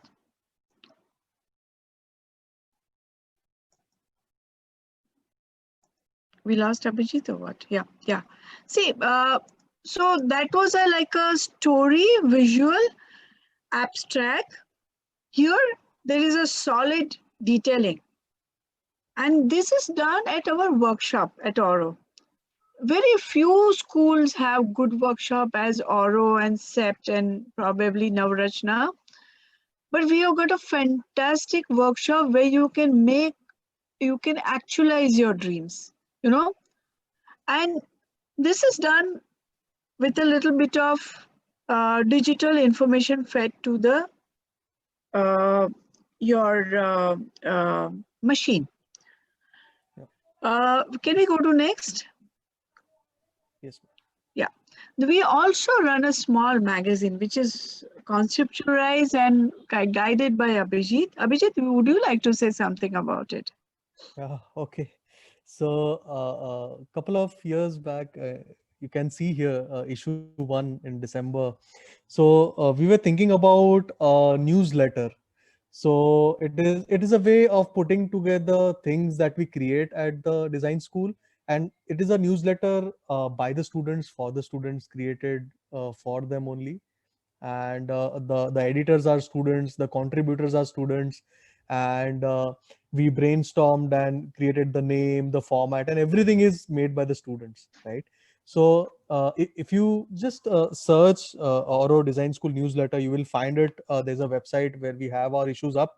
We lost Abhijit or what? Yeah. See, so that was like a story, visual, abstract. Here, there is a solid detailing. And this is done at our workshop at Oro. Very few schools have good workshop as Oro and SEPT and probably Navrachna. But we have got a fantastic workshop where you can actualize your dreams, and this is done with a little bit of digital information fed to the your machine. Can we go to next? Yes. Yeah. We also run a small magazine which is conceptualized and guided by Abhijit. Abhijit, would you like to say something about it? Yeah, okay. So a couple of years back, you can see here issue 1 in December. So we were thinking about a newsletter. So it is a way of putting together things that we create at the design school, and it is a newsletter by the students, for the students, created for them only. And the editors are students, the contributors are students, and we brainstormed and created the name, the format, and everything is made by the students, right? So if you just search Oro Design School newsletter, you will find it. There's a website where we have our issues up,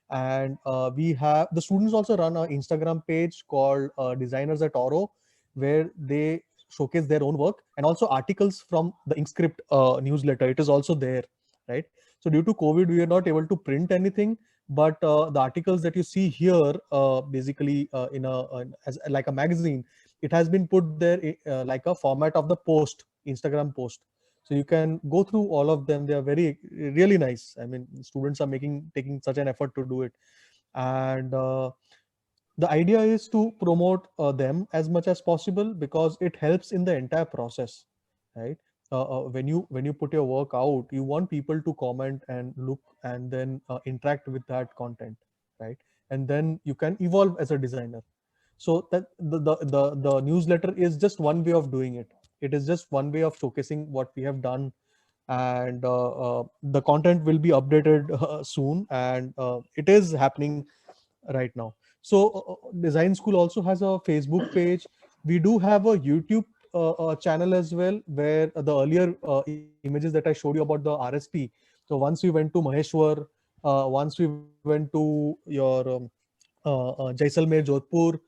and we have the students also run an Instagram page called Designers at Oro, where they showcase their own work, and also articles from the Inkscript newsletter. It is also there, right? So due to COVID, we are not able to print anything, but the articles that you see here, basically as like a magazine, it has been put there like a format of the post, Instagram post. So you can go through all of them. They are really nice. I mean, students are taking such an effort to do it. And the idea is to promote them as much as possible, because it helps in the entire process, right? When you put your work out, you want people to comment and look and then interact with that content, right? And then you can evolve as a designer. So that the newsletter is just one way of doing it. It is just one way of showcasing what we have done, and the content will be updated soon, and it is happening right now. So Design School also has a Facebook page. We do have a YouTube channel as well, where the earlier images that I showed you about the RSP. So once we went to Maheshwar, once we went to your Jaisalmer, Jodhpur.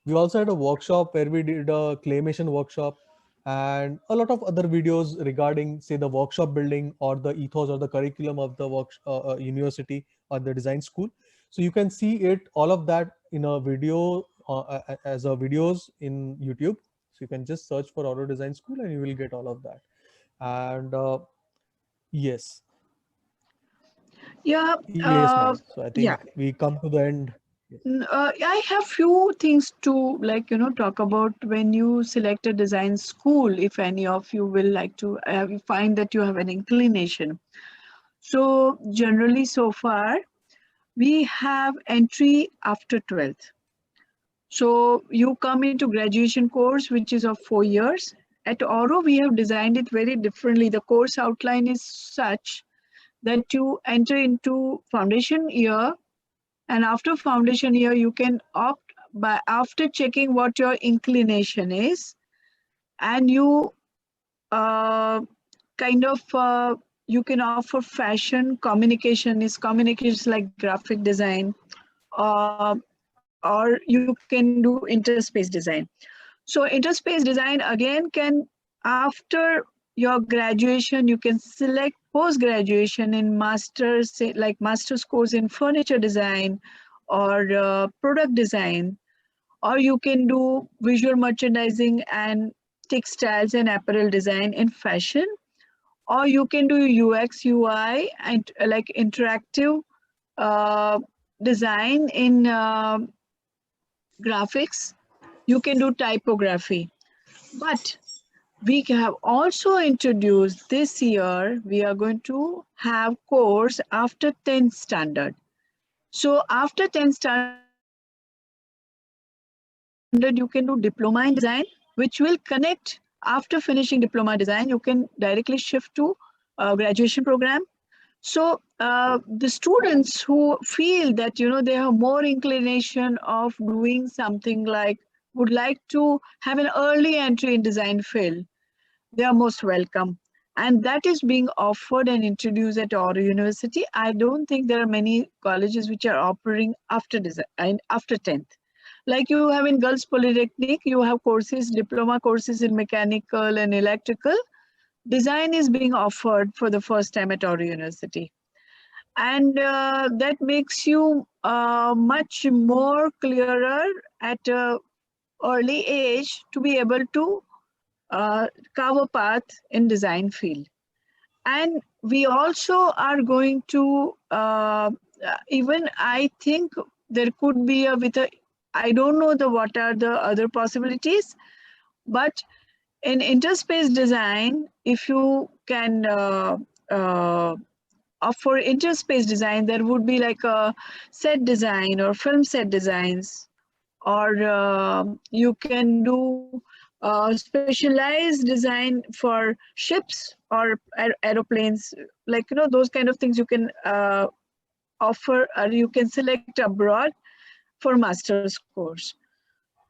We also had a workshop where we did a claymation workshop, and a lot of other videos regarding, say, the workshop building or the ethos or the curriculum of the university or the design school. So you can see it, all of that in a video as a videos in YouTube. So you can just search for Auto Design School and you will get all of that. And yes, Yeah. yes, ma'am. So I Yeah. think we come to the end. Yes. I have few things to talk about when you select a design school. If any of you will like to find that you have an inclination. So generally, so far, we have entry after 12th. So you come into graduation course, which is of 4 years. At Oro, we have designed it very differently. The course outline is such that you enter into foundation year, and after foundation year, you can opt by after checking what your inclination is, and you you can offer fashion, communication like graphic design, or you can do interspace design. So interspace design again can, after your graduation, you can select post graduation in masters, like master's course in furniture design or product design, or you can do visual merchandising and textiles and apparel design in fashion, or you can do UX UI and like interactive design in graphics. You can do typography. But we have also introduced this year, we are going to have course after 10th standard. So after 10th standard, you can do diploma in design, which will connect. After finishing diploma design, you can directly shift to graduation program. So the students who feel that they have more inclination of doing something like would like to have an early entry in design field, they are most welcome. And that is being offered and introduced at Oro University. I don't think there are many colleges which are offering after design, after 10th. Like you have in Girls Polytechnic, you have courses, diploma courses in mechanical and electrical. Design is being offered for the first time at Oro University. And that makes you much more clearer at an early age to be able to carve a path in design field. And we also are going to even, I think there could be I don't know what are the other possibilities, but in interspace design, if you can offer interspace design, there would be like a set design or film set designs, or you can do specialized design for ships or aeroplanes, like those kind of things you can offer, or you can select abroad for master's course.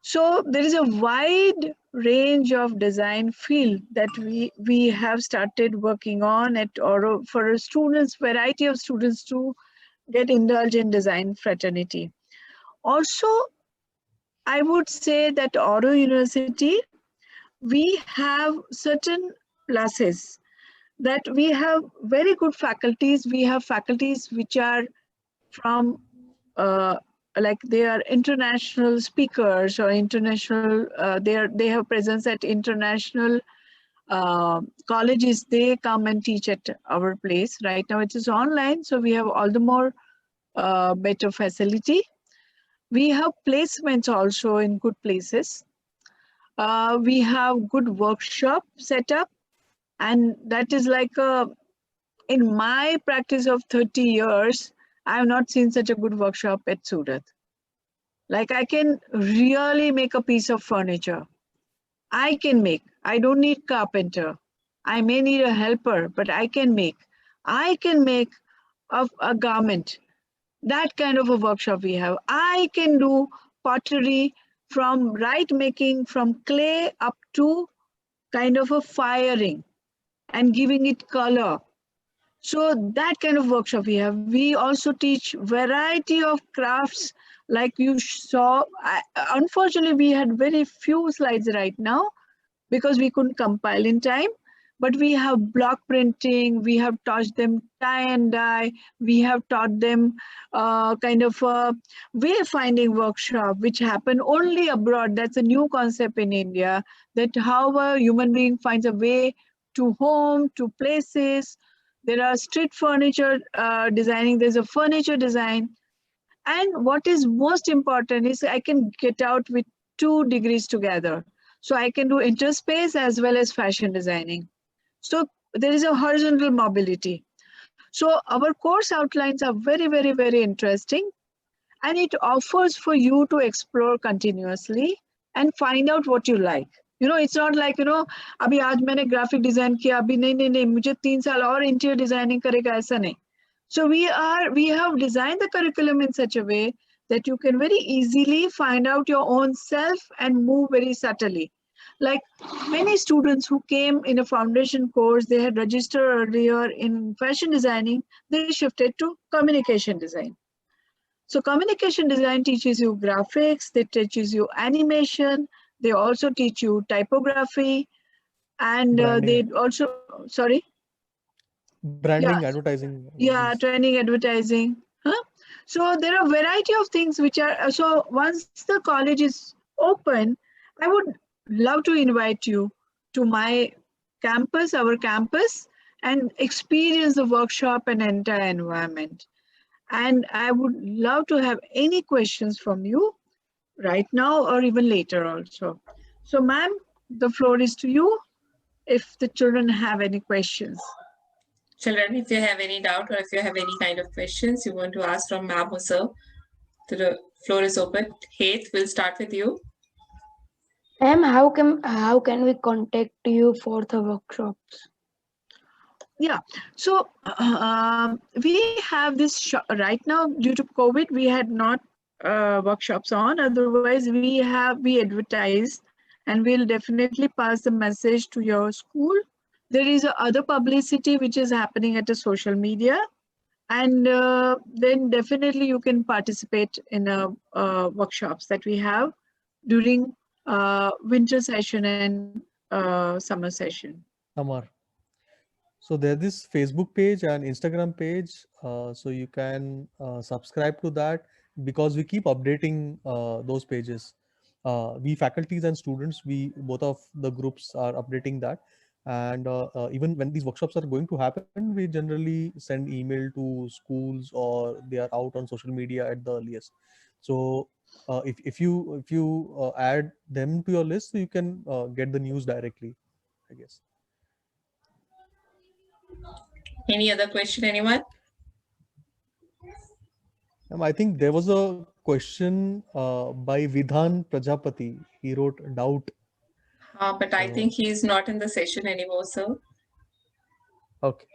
So there is a wide range of design field that we have started working on at Oro for students, variety of students to get indulged in design fraternity. Also, I would say that Oro University, we have certain pluses, that we have very good faculties. We have faculties which are from like they are international speakers or international, they have presence at international colleges. They come and teach at our place. Right now it is online, so we have all the more better facility. We have placements also in good places. We have good workshop setup, and that is like in my practice of 30 years, I have not seen such a good workshop at Surat. Like I can really make a piece of furniture. I can make. I don't need carpenter. I may need a helper, but I can make. I can make a garment. That kind of a workshop we have. I can do pottery from right making from clay up to kind of a firing and giving it color. So that kind of workshop we have. We also teach variety of crafts like you saw. Unfortunately, we had very few slides right now because we couldn't compile in time. But we have block printing, we have taught them tie and dye, we have taught them kind of a wayfinding workshop, which happened only abroad. That's a new concept in India, that how a human being finds a way to home, to places. There are street furniture designing, there's a furniture design. And what is most important is I can get out with 2 degrees together. So I can do interspace as well as fashion designing. So there is a horizontal mobility. So our course outlines are very, very, very interesting. And it offers for you to explore continuously and find out what you like. You know, it's not like, you know, अभी आज मैंने graphic design किया, अभी नहीं, मुझे 3 साल और interior designing करेगा, ऐसा नहीं. So we have designed the curriculum in such a way that you can very easily find out your own self and move very subtly. Like many students who came in a foundation course, they had registered earlier in fashion designing, they shifted to communication design. So communication design teaches you graphics, they teaches you animation, they also teach you typography, and they also, sorry? Branding, yeah. Advertising. Yeah, training, advertising. Huh? So there are a variety of things which are, so once the college is open, I would love to invite you to my campus, our campus, and experience the workshop and entire environment. And I would love to have any questions from you right now or even later also. So ma'am, the floor is to you if the children have any questions. Children, if you have any doubt or if you have any kind of questions you want to ask from ma'am or sir, the floor is open. Heth, we'll start with you. Ma'am, how can we contact you for the workshops? Yeah, so we have this right now due to COVID. We had not workshops on. Otherwise, we advertise, and we'll definitely pass the message to your school. There is other publicity which is happening at the social media, and then definitely you can participate in workshops that we have during winter session and summer session. Summer. So there's this Facebook page and Instagram page. So you can subscribe to that because we keep updating those pages. We faculties and students, both of the groups are updating that. And even when these workshops are going to happen, we generally send email to schools or they are out on social media at the earliest. So if you add them to your list, so you can get the news directly, I guess. Any other question, anyone? I think there was a question by Vidhan Prajapati. He wrote doubt. But I think he is not in the session anymore, sir. Okay.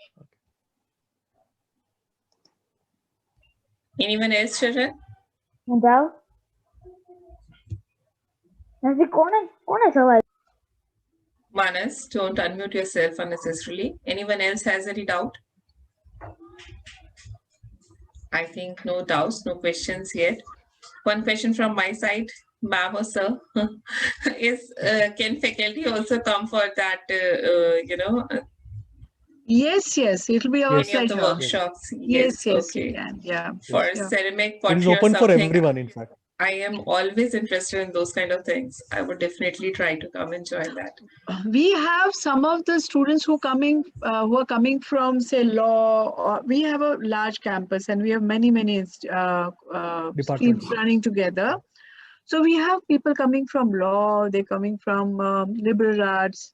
Anyone else, children? Doubt? Manas, don't unmute yourself unnecessarily. Anyone else has any doubt? I think no doubts, no questions yet. One question from my side, ma'am or sir, is can faculty also come for that, Yes, it'll be our any of the workshops? Yes, okay. Yeah. For ceramic pottery it is open or for something, everyone, in fact. I am always interested in those kind of things. I would definitely try to come and join that. We have some of the students who are coming from, say, law. Or we have a large campus and we have many streams running together. So we have people coming from law, they're coming from liberal arts,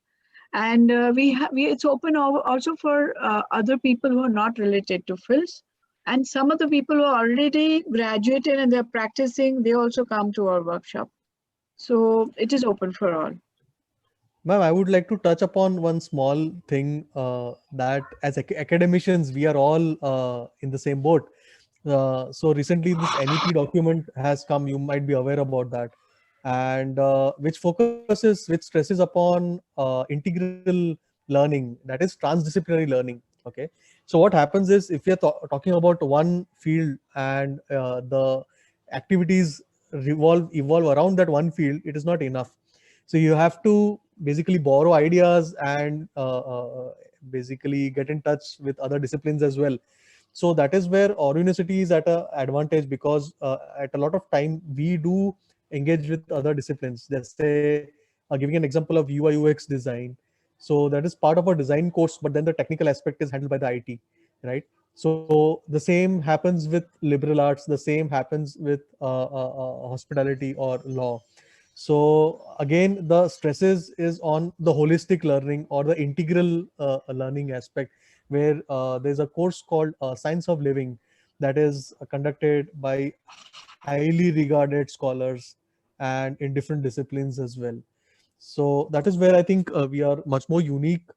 and it's open also for other people who are not related to Phils. And some of the people who are already graduated and they're practicing, they also come to our workshop. So it is open for all. Ma'am, I would like to touch upon one small thing that as academicians, we are all in the same boat. So recently this NEP document has come, you might be aware about that, and which stresses upon integral learning, that is transdisciplinary learning. Okay, so what happens is, if we are talking about one field and the activities evolve around that one field, it is not enough. So you have to basically borrow ideas and basically get in touch with other disciplines as well. So that is where our university is at an advantage, because at a lot of time we do engage with other disciplines. Just say, giving an example of UI UX design. So that is part of our design course, but then the technical aspect is handled by the IT, right? So the same happens with liberal arts. The same happens with hospitality or law. So again, the stresses is on the holistic learning or the integral learning aspect, where there's a course called Science of Living that is conducted by highly regarded scholars and in different disciplines as well. So that is where I think we are much more unique,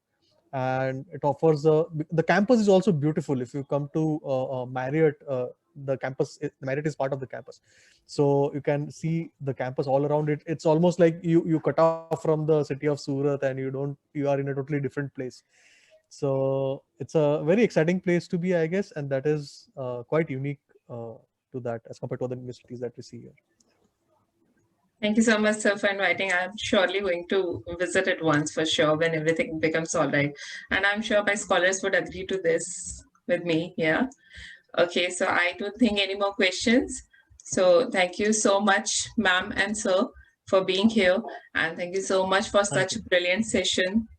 and it offers the campus is also beautiful. If you come to Marriott, the Marriott is part of the campus, so you can see the campus all around it. It's almost like you cut off from the city of Surat and you are in a totally different place. So it's a very exciting place to be, I guess, and that is quite unique to that as compared to other universities that we see here. Thank you so much, sir, for inviting. I'm surely going to visit it once for sure when everything becomes all right. And I'm sure my scholars would agree to this with me. Yeah. Okay, so I don't think any more questions. So thank you so much, ma'am and sir, for being here. And thank you so much for such a brilliant session.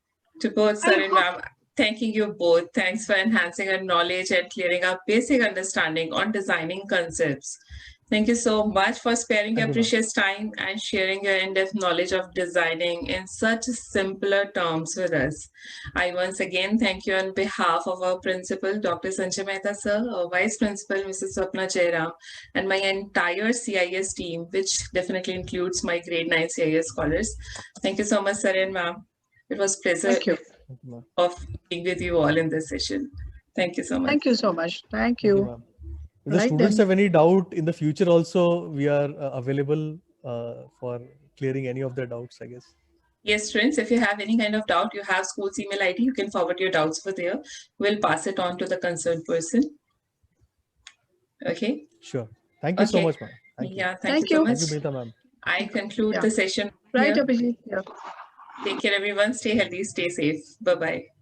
To both sir and ma'am, thanking you both. Thanks for enhancing our knowledge and clearing up basic understanding on designing concepts. Thank you so much for sparing your precious time and sharing your in-depth knowledge of designing in such simpler terms with us. I once again thank you on behalf of our principal, Dr. Sanjay Mehta sir, our vice principal, Mrs. Swapna Jairam, and my entire CIS team, which definitely includes my grade 9 CIS scholars. Thank you so much, sir and ma'am. It was a pleasure of being with you all in this session. Thank you so much. Thank you so much. Thank you. If the students have any doubt in the future also, we are available for clearing any of their doubts, I guess. Yes, friends, if you have any kind of doubt, you have school's email ID, you can forward your doubts over there. We'll pass it on to the concerned person. Okay. Sure. Thank you so much, ma'am. Yeah, thank you so much. Thank you, Meeta, ma'am. I conclude the session. Right, here. Abhijit. Yeah. Take care, everyone. Stay healthy, stay safe. Bye-bye.